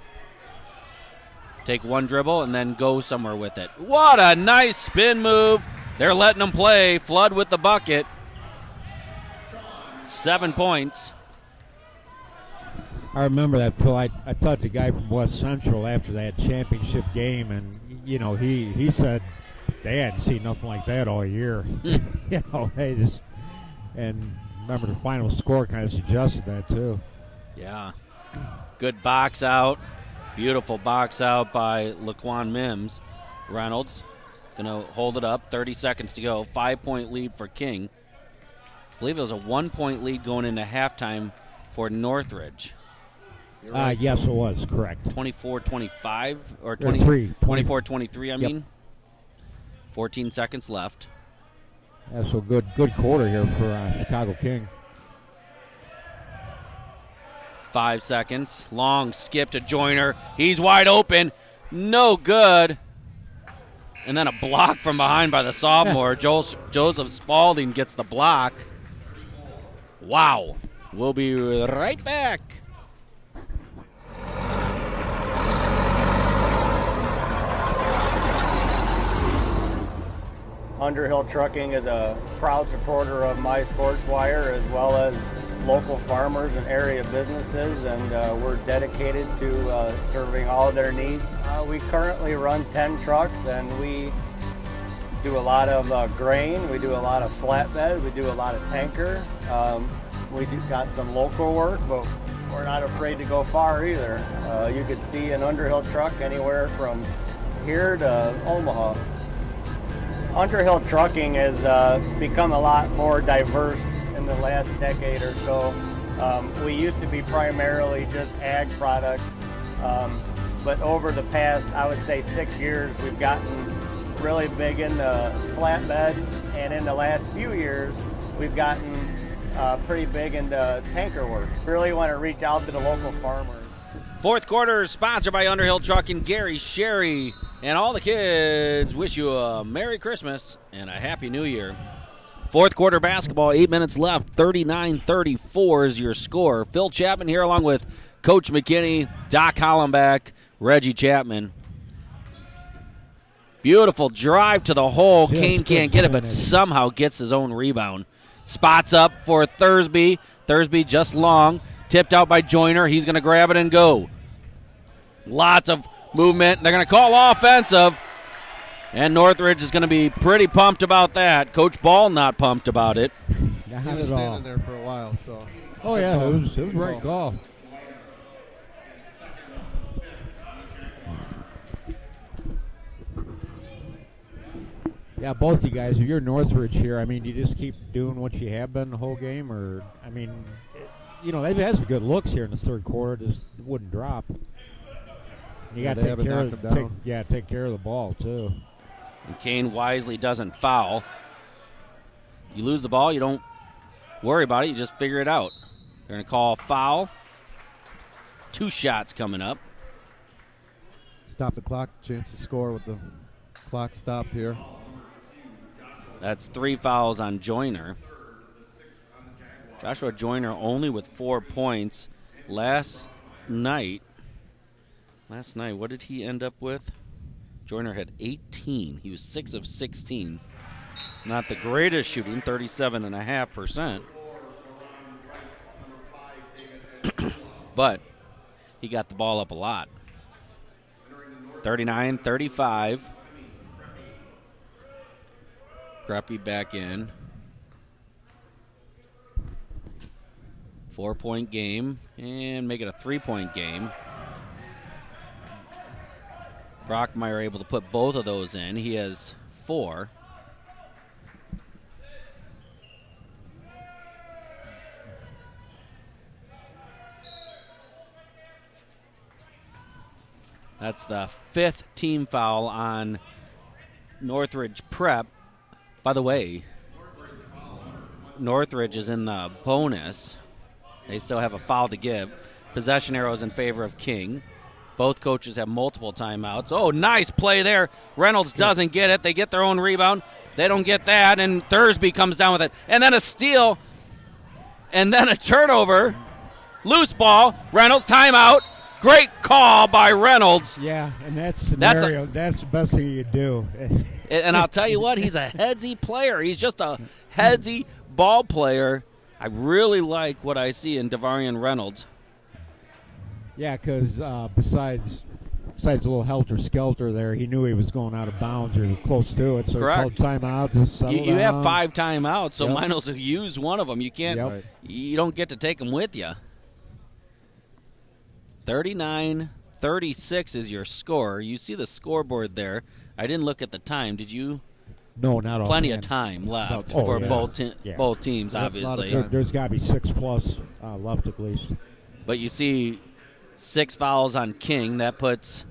Take one dribble and then go somewhere with it. What a nice spin move. They're letting him play. Flood with the bucket. 7 points. I remember that, Phil. I talked to a guy from West Central after that championship game, and, you know, he said they hadn't seen nothing like that all year. You know, they just, and remember the final score kind of suggested that, too. Yeah. Good box out. Beautiful box out by Laquan Mims. Reynolds going to hold it up. 30 seconds to go. 5-point lead for King. believe it was a 1-point lead going into halftime for Northridge. Yes, it was, correct. 24-25 or 24-23, I mean. 14 seconds left. Yeah, so good quarter here for Chicago King. 5 seconds. Long skip to Joyner. He's wide open. No good. And then a block from behind by the sophomore. Joseph Spalding gets the block. Wow. We'll be right back. Underhill Trucking is a proud supporter of My Sports Wire, as well as local farmers and area businesses, and we're dedicated to serving all of their needs. We currently run 10 trucks, and we do a lot of grain, we do a lot of flatbed, we do a lot of tanker. We got some local work, but we're not afraid to go far either. You could see an Underhill truck anywhere from here to Omaha. Underhill Trucking has become a lot more diverse in the last decade or so. We used to be primarily just ag products, but over the past, I would say 6 years, we've gotten really big into flatbed, and in the last few years, we've gotten pretty big into tanker work. Really want to reach out to the local farmers. Fourth quarter sponsored by Underhill Trucking. Gary, Sherry, and all the kids wish you a Merry Christmas and a Happy New Year. Fourth quarter basketball, 8 minutes left. 39-34 is your score. Phil Chapman here along with Coach McKinney, Doc Hollenbach, Reggie Chapman. Beautiful drive to the hole. Kane can't get it, but somehow gets his own rebound. Spots up for Thursby. Thursby just long. Tipped out by Joyner. He's going to grab it and go. Lots of movement. They're going to call offensive. And Northridge is going to be pretty pumped about that. Coach Ball not pumped about it. He was standing there for a while. So. Oh, yeah, it was a right call. Yeah, both you guys, if you're Northridge here, I mean, do you just keep doing what you have been the whole game? Or, I mean, they've had some good looks here in the third quarter. Just wouldn't drop. You got to take care of the ball, too. And Kane wisely doesn't foul. You lose the ball, you don't worry about it. You just figure it out. They're going to call a foul. 2 shots coming up. Stop the clock. Chance to score with the clock stopped here. That's 3 fouls on Joyner. Joshua Joyner only with 4 points. Last night, what did he end up with? Joyner had 18. He was 6 of 16. Not the greatest shooting, 37.5%. But he got the ball up a lot. 39-35. Kreppe back in. 4-point game and make it a 3-point game. Brockmeyer able to put both of those in. He has 4. That's the 5th team foul on Northridge Prep. By the way, Northridge is in the bonus. They still have a foul to give. Possession arrows in favor of King. Both coaches have multiple timeouts. Oh, nice play there. Reynolds doesn't get it. They get their own rebound. They don't get that, and Thursby comes down with it. And then a steal, and then a turnover. Loose ball. Reynolds, timeout. Great call by Reynolds. Yeah, and that scenario, that's the best thing you do. And I'll tell you what, he's a headsy player. He's just a headsy ball player. I really like what I see in Devarian Reynolds. Yeah, because besides a little helter-skelter there, he knew he was going out of bounds or close to it. So correct. He called timeout. Just you have 5 timeouts, so might as well use one of them. You can't. Yep. You don't get to take them with you. 39-36 is your score. You see the scoreboard there. I didn't look at the time. Did you No, not all. Plenty of time left About for 6 both minutes. both teams, That's a lot of obviously. time. There's got to be 6+ left at least. But you see 6 fouls on King. That puts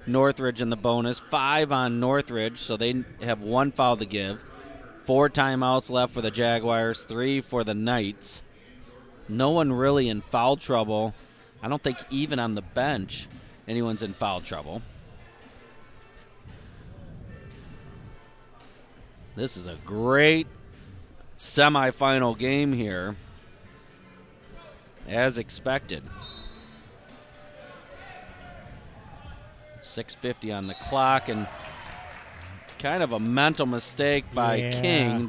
Northridge in the bonus. 5 on Northridge, so they have 1 foul to give. 4 timeouts left for the Jaguars, 3 for the Knights. No one really in foul trouble. I don't think even on the bench anyone's in foul trouble. This is a great semifinal game here, as expected. 6:50 on the clock, and kind of a mental mistake by King.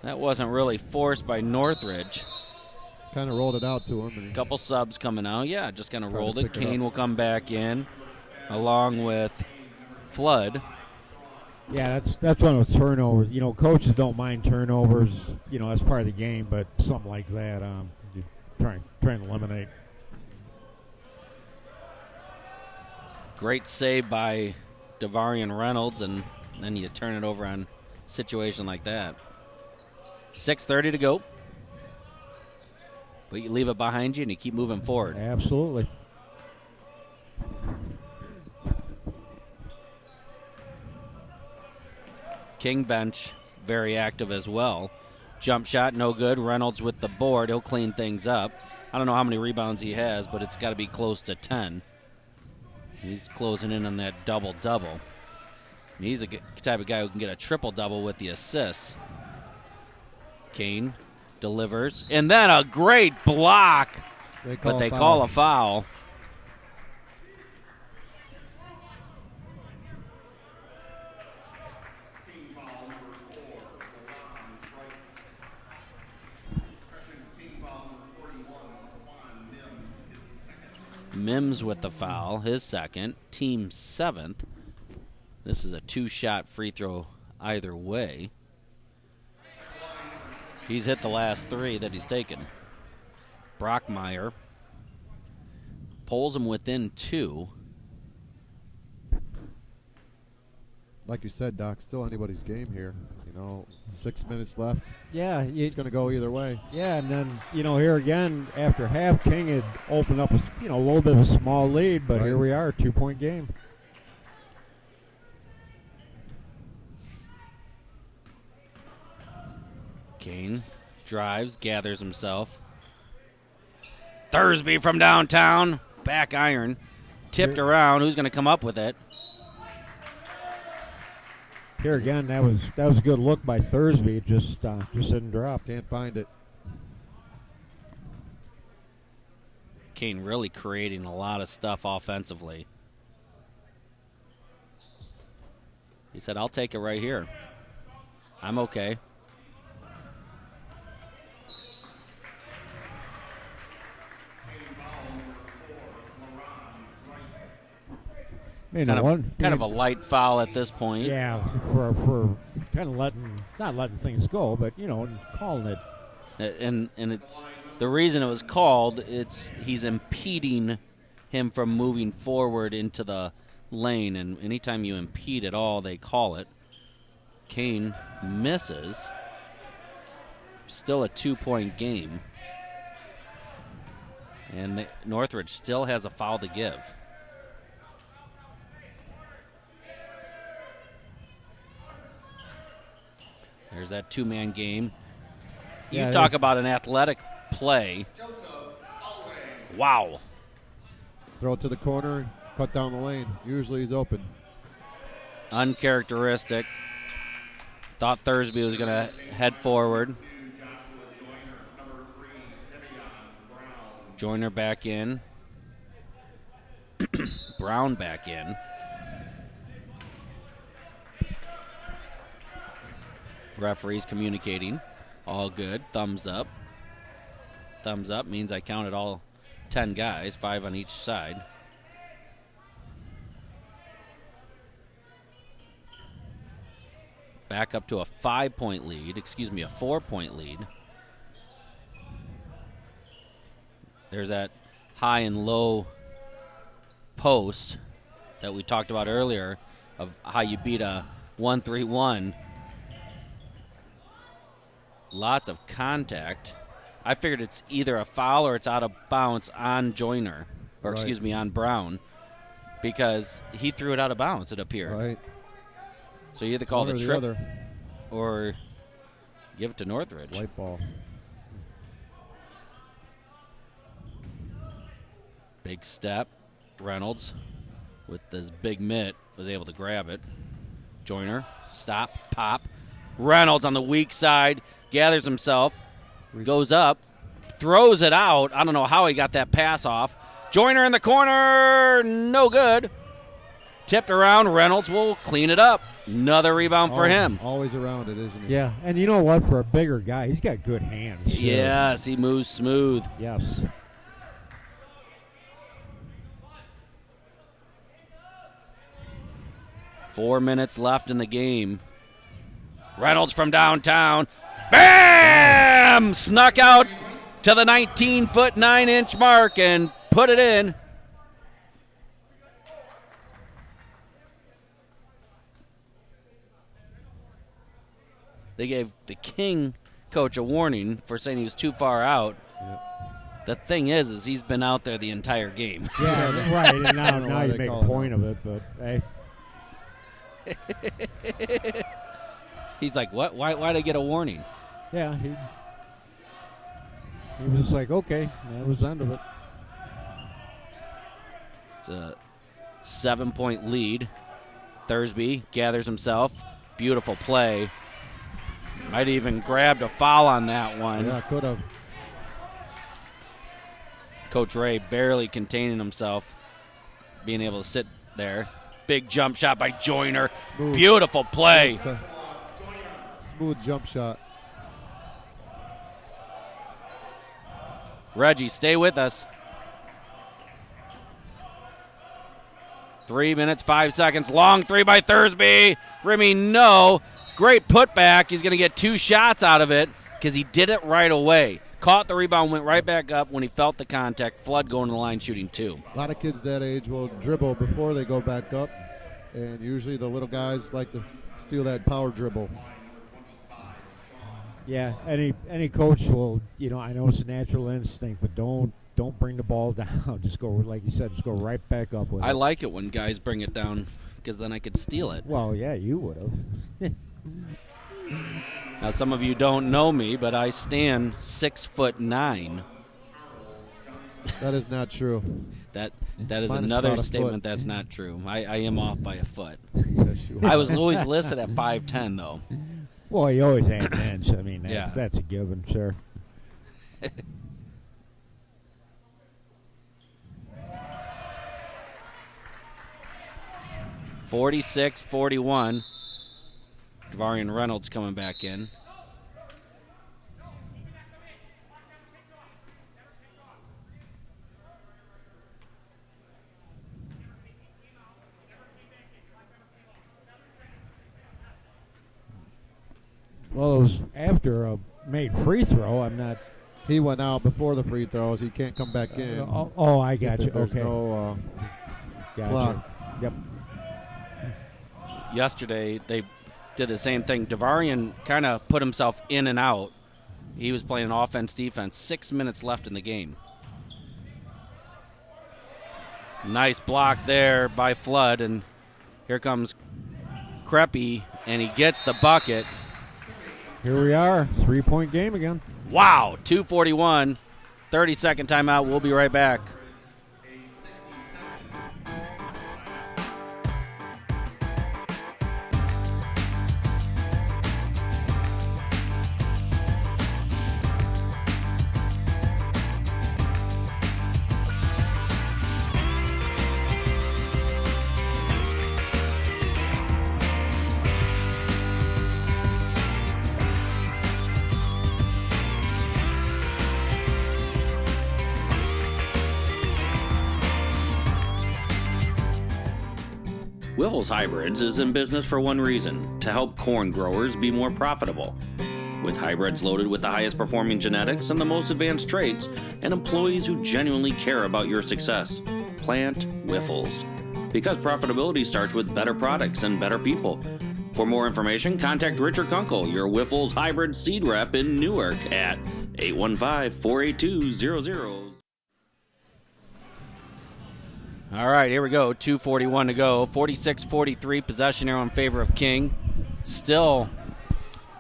That wasn't really forced by Northridge. Kind of rolled it out to him. And Couple subs coming out. Yeah, just kind of Tried to rolled it. pick it Kane up. will come back in along with Flood. Yeah, that's one of those turnovers. You know, coaches don't mind turnovers. You know, that's part of the game. But something like that, you try and eliminate. Great save by Devarian Reynolds, and then you turn it over on a situation like that. 6:30 to go. But you leave it behind you and you keep moving forward. Absolutely. King bench very active as well. Jump shot, no good. Reynolds with the board. He'll clean things up. I don't know how many rebounds he has, but it's got to be close to 10. He's closing in on that double-double. He's a type of guy who can get a triple-double with the assists. Kane delivers. And then a great block, but they call a foul. Team foul number 4, LaRon Wright. Correction, team foul number 41, Laquan Mims, his second. Mims with the foul, his second. Team 7th. This is a 2-shot free throw either way. He's hit the last 3 that he's taken. Brockmeyer pulls him within 2. like you said, Doc, still anybody's game here. You know, 6 minutes left. Yeah, It's going to go either way. yeah, and then here again after half, King had opened up a little bit of a small lead, but Right. here we are, 2-point game. Kane drives, gathers himself. Thursby from downtown, back iron, tipped around. Who's going to come up with it? Here again, that was a good look by Thursby. Just didn't drop. Can't find it. Kane really creating a lot of stuff offensively. He said, "I'll take it right here. I'm okay." Kind of a light foul at this point. Yeah, for kind of not letting things go, but calling it. And it's the reason it was called. He's impeding him from moving forward into the lane, and anytime you impede at all, they call it. Kane misses. Still a 2-point game, and Northridge still has a foul to give. There's that 2-man game. You Yeah, talk about an athletic play. Wow. Throw it to the corner, cut down the lane. Usually he's open. Uncharacteristic. Thought Thursby was going to head forward. Joyner back in. Brown back in. Referees communicating. All good. Thumbs up. Thumbs up means I counted all 10 guys, 5 on each side. Back up to a 5-point lead. A 4-point lead. There's that high and low post that we talked about earlier of how you beat a 1-3-1. Lots of contact. I figured it's either a foul or it's out of bounds on Joyner, or Right. excuse me, on Brown, because he threw it out of bounds, it appeared. Right. So you either call One the or the trip other. or give it to Northridge. White ball. Big step. Reynolds with this big mitt was able to grab it. Joyner, stop, pop. Reynolds on the weak side, gathers himself, goes up, throws it out. I don't know how he got that pass off. Joyner in the corner, no good. Tipped around, Reynolds will clean it up. Another rebound for him. Always around it, isn't he? Yeah, and you know what? For a bigger guy, he's got good hands. too. Yes, he moves smooth. Yes. Four minutes left in the game. Reynolds from downtown. Bam! Snuck out to the 19-foot, 9-inch mark and put it in. They gave the King coach a warning for saying he was too far out. The thing is he's been out there the entire game. Yeah, right. And I don't know now why you they make call a it point of it, but hey. He's like, what? Why'd I get a warning? Yeah, he was just like, okay, that was the end of it. It's a 7-point lead. Thursby gathers himself. Beautiful play. Might even grabbed a foul on that one. Yeah, could have. Coach Ray barely containing himself, being able to sit there. Big jump shot by Joyner. Smooth. Beautiful play. Smooth jump shot. Reggie, stay with us. 3 minutes, 5 seconds. Long three by Thursby. Remy, no. Great putback. He's going to get 2 shots out of it because he did it right away. Caught the rebound, went right back up when he felt the contact. Flood going to the line shooting 2. A lot of kids that age will dribble before they go back up, and usually the little guys like to steal that power dribble. Yeah, any coach will, I know it's a natural instinct, but don't bring the ball down. Just go, like you said, just go right back up with it. I like it when guys bring it down because then I could steal it. Well, yeah, you would have. Now, some of you don't know me, but I stand 6'9". That is not true. That is Minus another about a statement foot. that's not true. I am off by a foot. Yes, you I are. was always listed at 5'10", though. Well, you always have an inch. I mean, Yeah. that's a given, sure. 46-41. Devarian Reynolds coming back in. Well, it was after a made free throw. I'm not. He went out before the free throws. He can't come back in. Oh, I got you. There's Okay. no Gotcha. clock. Yep. Yesterday, they did the same thing. Devarian kind of put himself in and out. He was playing offense, defense. 6 minutes left in the game. Nice block there by Flood, and here comes Kreppe, and he gets the bucket. Here we are. 3-point game again. Wow, 2:41, 30-second timeout. We'll be right back. Wiffles Hybrids is in business for one reason: to help corn growers be more profitable. With hybrids loaded with the highest performing genetics and the most advanced traits, and employees who genuinely care about your success. Plant Wiffles. Because profitability starts with better products and better people. For more information, contact Richard Kunkel, your Wiffles hybrid seed rep in Newark at 815-482-00. All right, here we go. 2:41 to go. 46-43 possession arrow in favor of King. Still,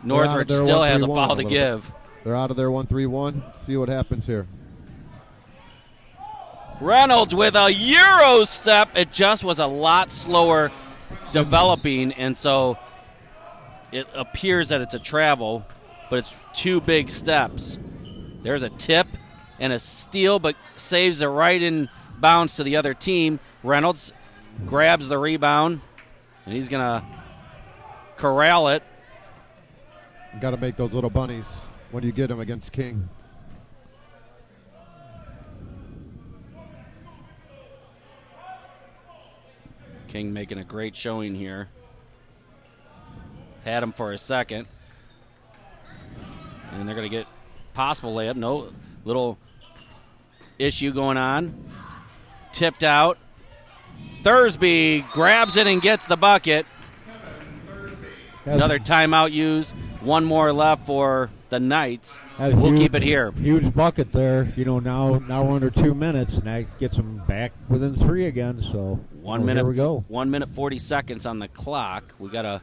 Northridge still has a foul to give. They're out of their 1-3-1. See what happens here. Reynolds with a Euro step. It just was a lot slower developing, and so it appears that it's a travel, but it's two big steps. There's a tip and a steal, but saves it right in bounds to the other team. Reynolds grabs the rebound, and he's going to corral it. You got to make those little bunnies when you get them against King. King making a great showing here. Had him for a second. And they're going to get possible layup. No little issue going on. Tipped out. Thursby grabs it and gets the bucket. Another timeout used. One more left for the Knights. We'll keep it here. Huge bucket there. Now we're under 2 minutes, and that gets them back within 3 again. So 1 minute. Here we go. 1 minute 40 seconds on the clock. We got to.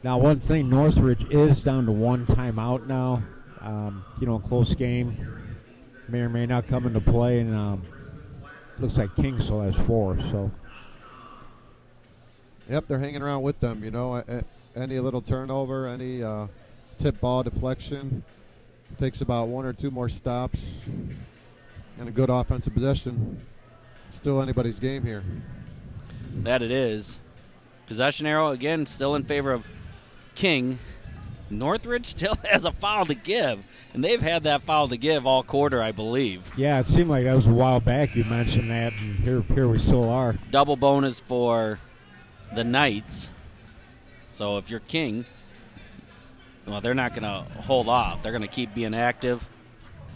Now, one thing, Northridge is down to one timeout now. Close game may or may not come into play, and looks like King still has 4. So. Yep, they're hanging around with them. Any little turnover, any tip ball deflection takes about 1 or 2 more stops, and a good offensive possession. Still anybody's game here. That it is. Possession arrow again, still in favor of King. Northridge still has a foul to give, and they've had that foul to give all quarter, I believe. Yeah, it seemed like that was a while back you mentioned that, and here we still are. Double bonus for the Knights. So if you're King, well, they're not going to hold off. They're going to keep being active,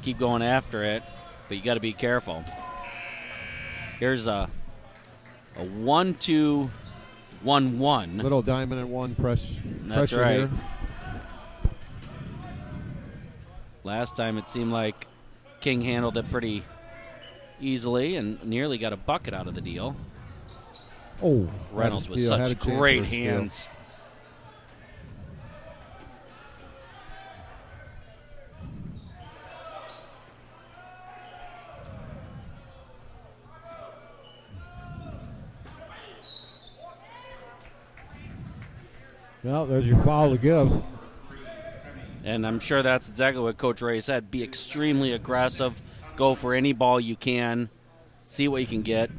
keep going after it, but you got to be careful. Here's a 1-2-1-1. Little diamond and one pressure. That's right. Here. Last time it seemed like King handled it pretty easily and nearly got a bucket out of the deal. Oh, Reynolds with such great hands. Well, there's your foul to give. And I'm sure that's exactly what Coach Ray said. Be extremely aggressive. Go for any ball you can. See what you can get.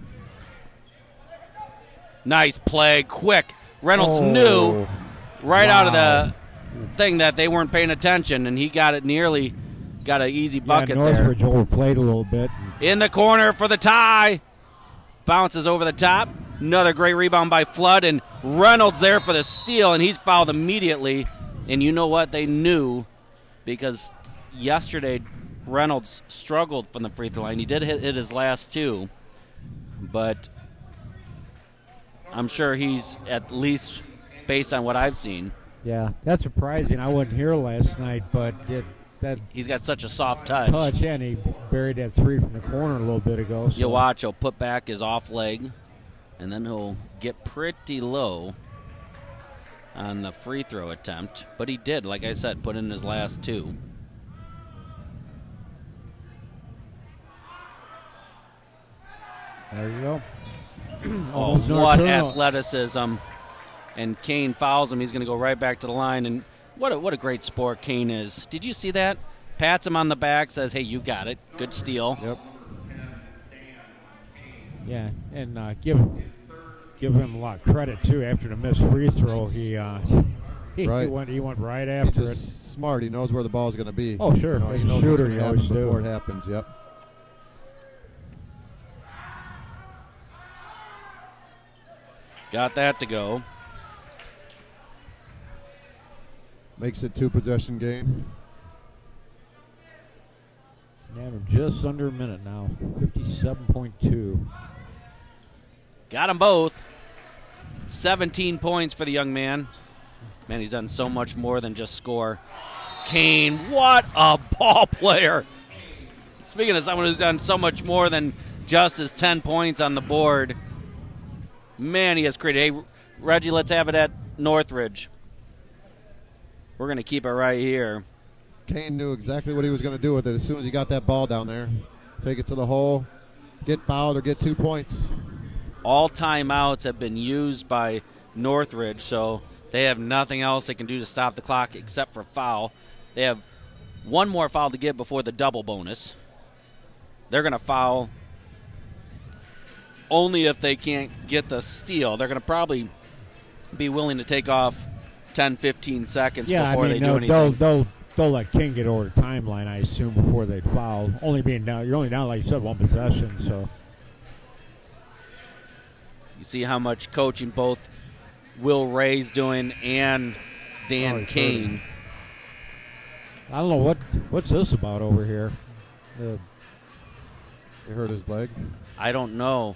Nice play. Quick. Reynolds knew right out of the thing that they weren't paying attention, and he got it nearly. Got an easy bucket there. Northridge overplayed a little bit. In the corner for the tie. Bounces over the top. Another great rebound by Flood, and Reynolds there for the steal, and he's fouled immediately. And you know what? They knew, because yesterday Reynolds struggled from the free throw line. He did hit his last 2, but I'm sure he's at least, based on what I've seen. Yeah, that's surprising. I wasn't here last night, but he's got such a soft touch. And he buried that 3 from the corner a little bit ago. So. You'll watch, he'll put back his off leg, and then he'll get pretty low on the free throw attempt. But he did, like I said, put in his last 2. There you go. What athleticism. And Kane fouls him. He's going to go right back to the line. And what a great sport Kane is. Did you see that? Pats him on the back, says, hey, you got it. Good steal. Yep. Yeah, and give him a lot of credit, too. After the missed free throw, he went right after it. Smart. He knows where the ball is going to be. Oh, sure. He knows shooter, what's you going to always happen before do. it happens. Yep. Got that to go. Makes it 2-possession game. Yeah, we're just under a minute now. 57.2. Got them both. 17 points for the young man. Man, he's done so much more than just score. Kane, what a ball player. Speaking of someone who's done so much more than just his 10 points on the board, man, he has created. Hey, Reggie, let's have it at Northridge. We're going to keep it right here. Kane knew exactly what he was going to do with it as soon as he got that ball down there. Take it to the hole, get fouled, or get 2 points. All timeouts have been used by Northridge, so they have nothing else they can do to stop the clock except for foul. They have one more foul to get before the double bonus. They're going to foul only if they can't get the steal. They're going to probably be willing to take off 10, 15 seconds before they do anything. They'll let King get over the timeline, I assume, before they foul. Only being down, you're only down, like you said, 1 possession. So you see how much coaching both Will Ray's doing and Dan Kane. I don't know what's this about over here. He hurt his leg. I don't know.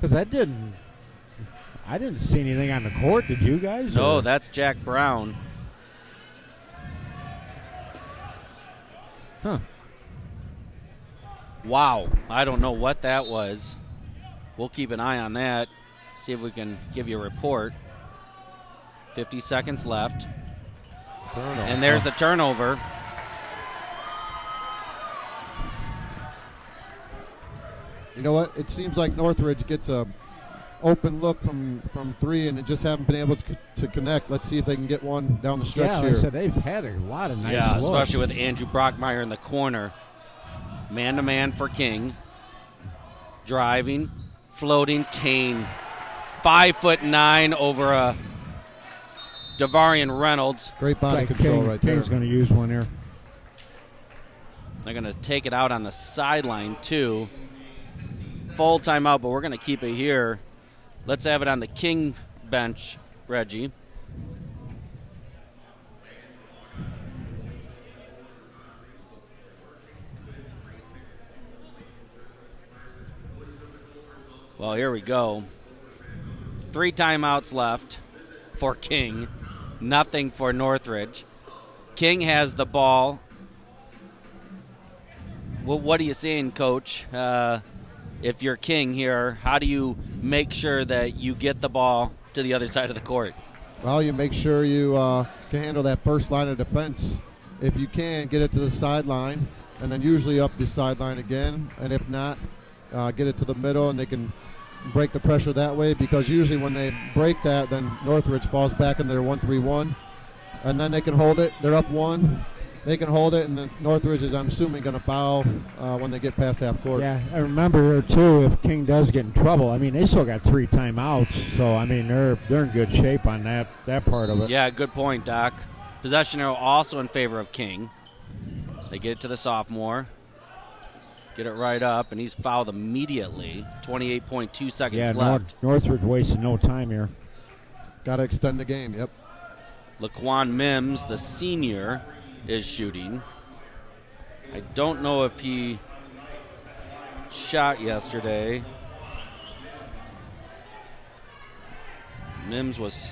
Because I didn't see anything on the court. Did you guys? No, or? that's Jack Brown. Huh. Wow. I don't know what that was. We'll keep an eye on that. See if we can give you a report. 50 seconds left. Turnover. And there's the turnover. You know what? It seems like Northridge gets a open look from three, and they just haven't been able to connect. Let's see if they can get one down the stretch here. Like I said, they've had a lot of nice looks. Especially with Andrew Brockmeyer in the corner. Man-to-man for King. Driving, floating, Kane. 5'9" over a Devarian Reynolds. Great body control right there. King's going to use one here. They're going to take it out on the sideline, too. Full timeout, but we're going to keep it here. Let's have it on the King bench, Reggie. Well, here we go. 3 timeouts left for King. Nothing for Northridge. King has the ball. Well, what are you seeing, Coach? If you're King here, how do you make sure that you get the ball to the other side of the court? Well, you make sure you can handle that first line of defense. If you can, get it to the sideline, and then usually up the sideline again. And if not, get it to the middle, and they can break the pressure that way, because usually when they break that, then Northridge falls back in their 1-3-1, and then they can hold it. They're up 1. They can hold it, and then Northridge is, I'm assuming, going to foul when they get past half court. Yeah, I remember, too, if King does get in trouble, I mean, they still got 3 timeouts, so, I mean, they're in good shape on that part of it. Yeah, good point, Doc. Possession arrow also in favor of King. They get it to the sophomore. Get it right up, and he's fouled immediately. 28.2 seconds left. Northridge wasting no time here. Got to extend the game, yep. Laquan Mims, the senior, is shooting. I don't know if he shot yesterday. Mims was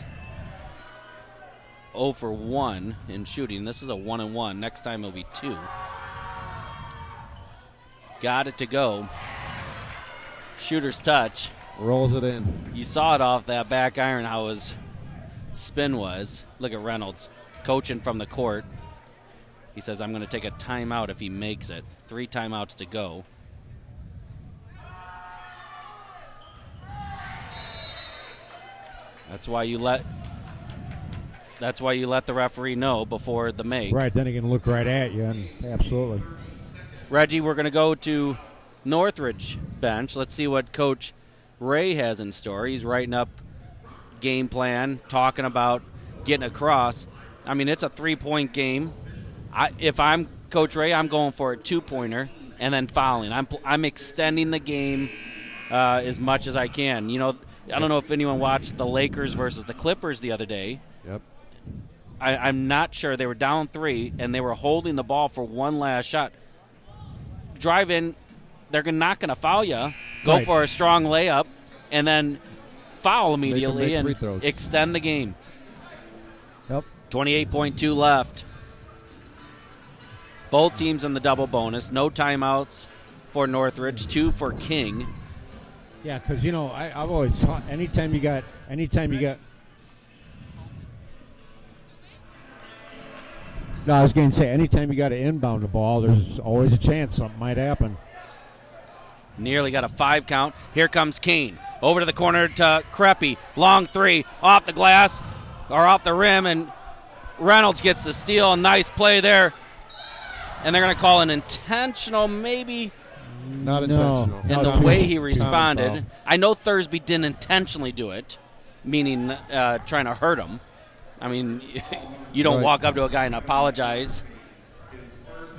0 for 1 in shooting. This is a 1-and-1. Next time it'll be 2. Got it to go. Shooter's touch. Rolls it in. You saw it off that back iron how his spin was. Look at Reynolds coaching from the court. He says, I'm going to take a timeout if he makes it. 3 timeouts to go. That's why you let the referee know before the make. Right, then he can look right at you, and absolutely. Reggie, we're going to go to Northridge bench. Let's see what Coach Ray has in store. He's writing up game plan, talking about getting across. I mean, it's a 3-point game. If I'm Coach Ray, I'm going for a 2-pointer and then fouling. I'm extending the game as much as I can. You know, I don't know if anyone watched the Lakers versus the Clippers the other day. Yep. I'm not sure. They were down 3, and they were holding the ball for one last shot. Drive in, they're not going to foul you. Go right. for a strong layup, and then foul make immediately free and throws. extend the game. Yep. 28.2 left. Both teams in the double bonus. No timeouts for Northridge, 2 for King. Yeah, because I've always thought anytime you got. No, I was going to say anytime you got to inbound the ball, there's always a chance something might happen. Nearly got a 5 count. Here comes Kane. Over to the corner to Kreppe. Long 3 off the glass or off the rim, and Reynolds gets the steal. Nice play there. And they're going to call an intentional, maybe, Not intentional. in the way he responded. I know Thursby didn't intentionally do it, meaning trying to hurt him. I mean, you don't Right. walk up to a guy and apologize.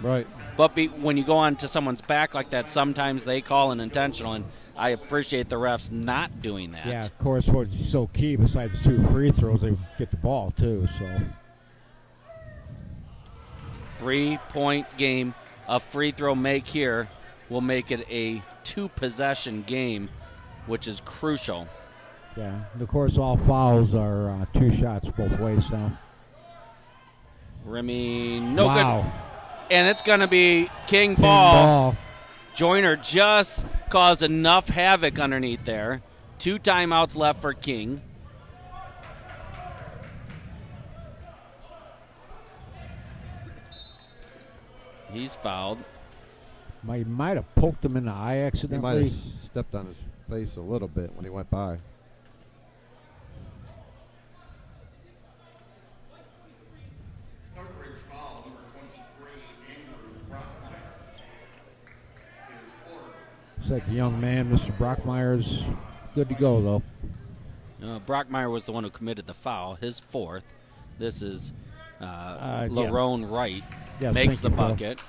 Right. But when you go on to someone's back like that, sometimes they call an intentional, and I appreciate the refs not doing that. Yeah, of course, what's so key besides 2 free throws, they get the ball too. So 3-point game. A free throw make here will make it a 2-possession game, which is crucial. yeah, and of course, all fouls are 2 shots both ways now. Remy, no Wow. good. And it's going to be King King ball. Joyner just caused enough havoc underneath there. 2 timeouts left for King. He's fouled. Might have poked him in the eye He might accidentally. have stepped on his face a little bit when he went by. Northridge foul number 23, Andrew Brockmeyer, is fourth. Looks like the young man, Mr. Brockmeyer's good to go, though. Brockmeyer was the one who committed the foul, his 4th. This is Yeah. Lerone Wright Yes, makes the thank you, Phil. bucket.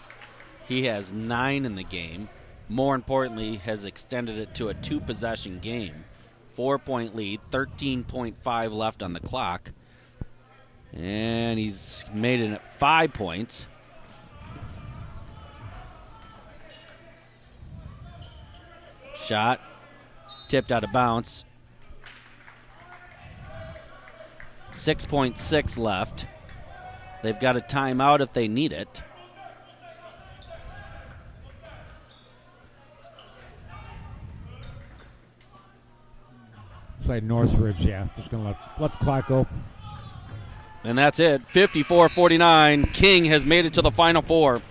He has 9 in the game. More importantly, has extended it to a 2-possession game. 4-point lead, 13.5 left on the clock. And he's made it at 5 points. Shot tipped out of bounds. 6.6 left. They've got a timeout if they need it. Looks like Northridge, yeah, just going to let the clock go. And that's it. 54-49. King has made it to the Final Four.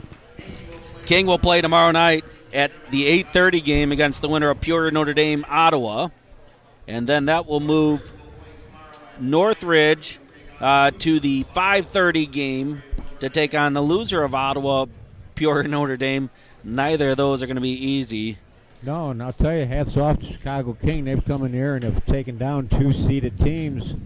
King will play tomorrow night at the 8:30 game against the winner of Peoria Notre Dame Ottawa. And then that will move Northridge to the 5:30 game to take on the loser of Ottawa, Peoria Notre Dame. Neither of those are going to be easy. No, and I'll tell you, hats off to Chicago King. They've come in here and have taken down 2 seeded teams.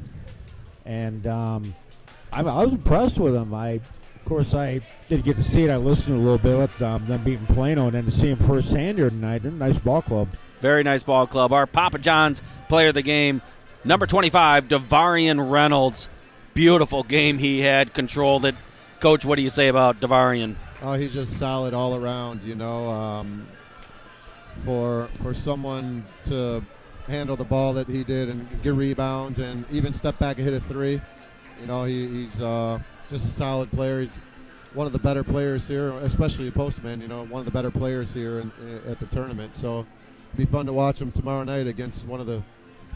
And I was impressed with them. Of course, I did get to see it. I listened a little bit with them beating Plano, and then to see them firsthand here tonight. They're a nice ball club. Very nice ball club. Our Papa John's player of the game, number 25, Devarian Reynolds. Beautiful game he had, controlled it. Coach, what do you say about Devarian? Oh, he's just solid all around, For someone to handle the ball that he did and get rebounds and even step back and hit a 3, he's just a solid player. He's one of the better players here, especially a postman, one of the better players here at the tournament. So it'll be fun to watch him tomorrow night against one of the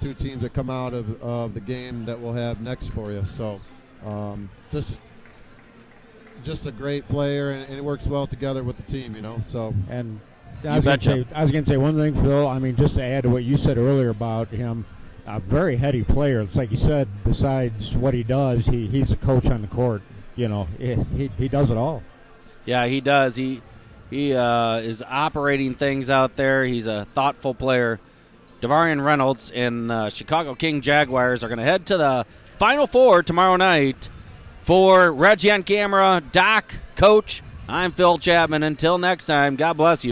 2 teams that come out of the game that we'll have next for you. So just a great player, and it works well together with the team, So And You betcha. I was going to say one thing, Phil. I mean, just to add to what you said earlier about him, a very heady player. It's like you said, besides what he does, he's a coach on the court. He does it all. Yeah, he does. He is operating things out there. He's a thoughtful player. Devarian Reynolds and the Chicago King Jaguars are going to head to the Final Four tomorrow night. For Reggie on camera, Doc, Coach, I'm Phil Chapman. Until next time, God bless you.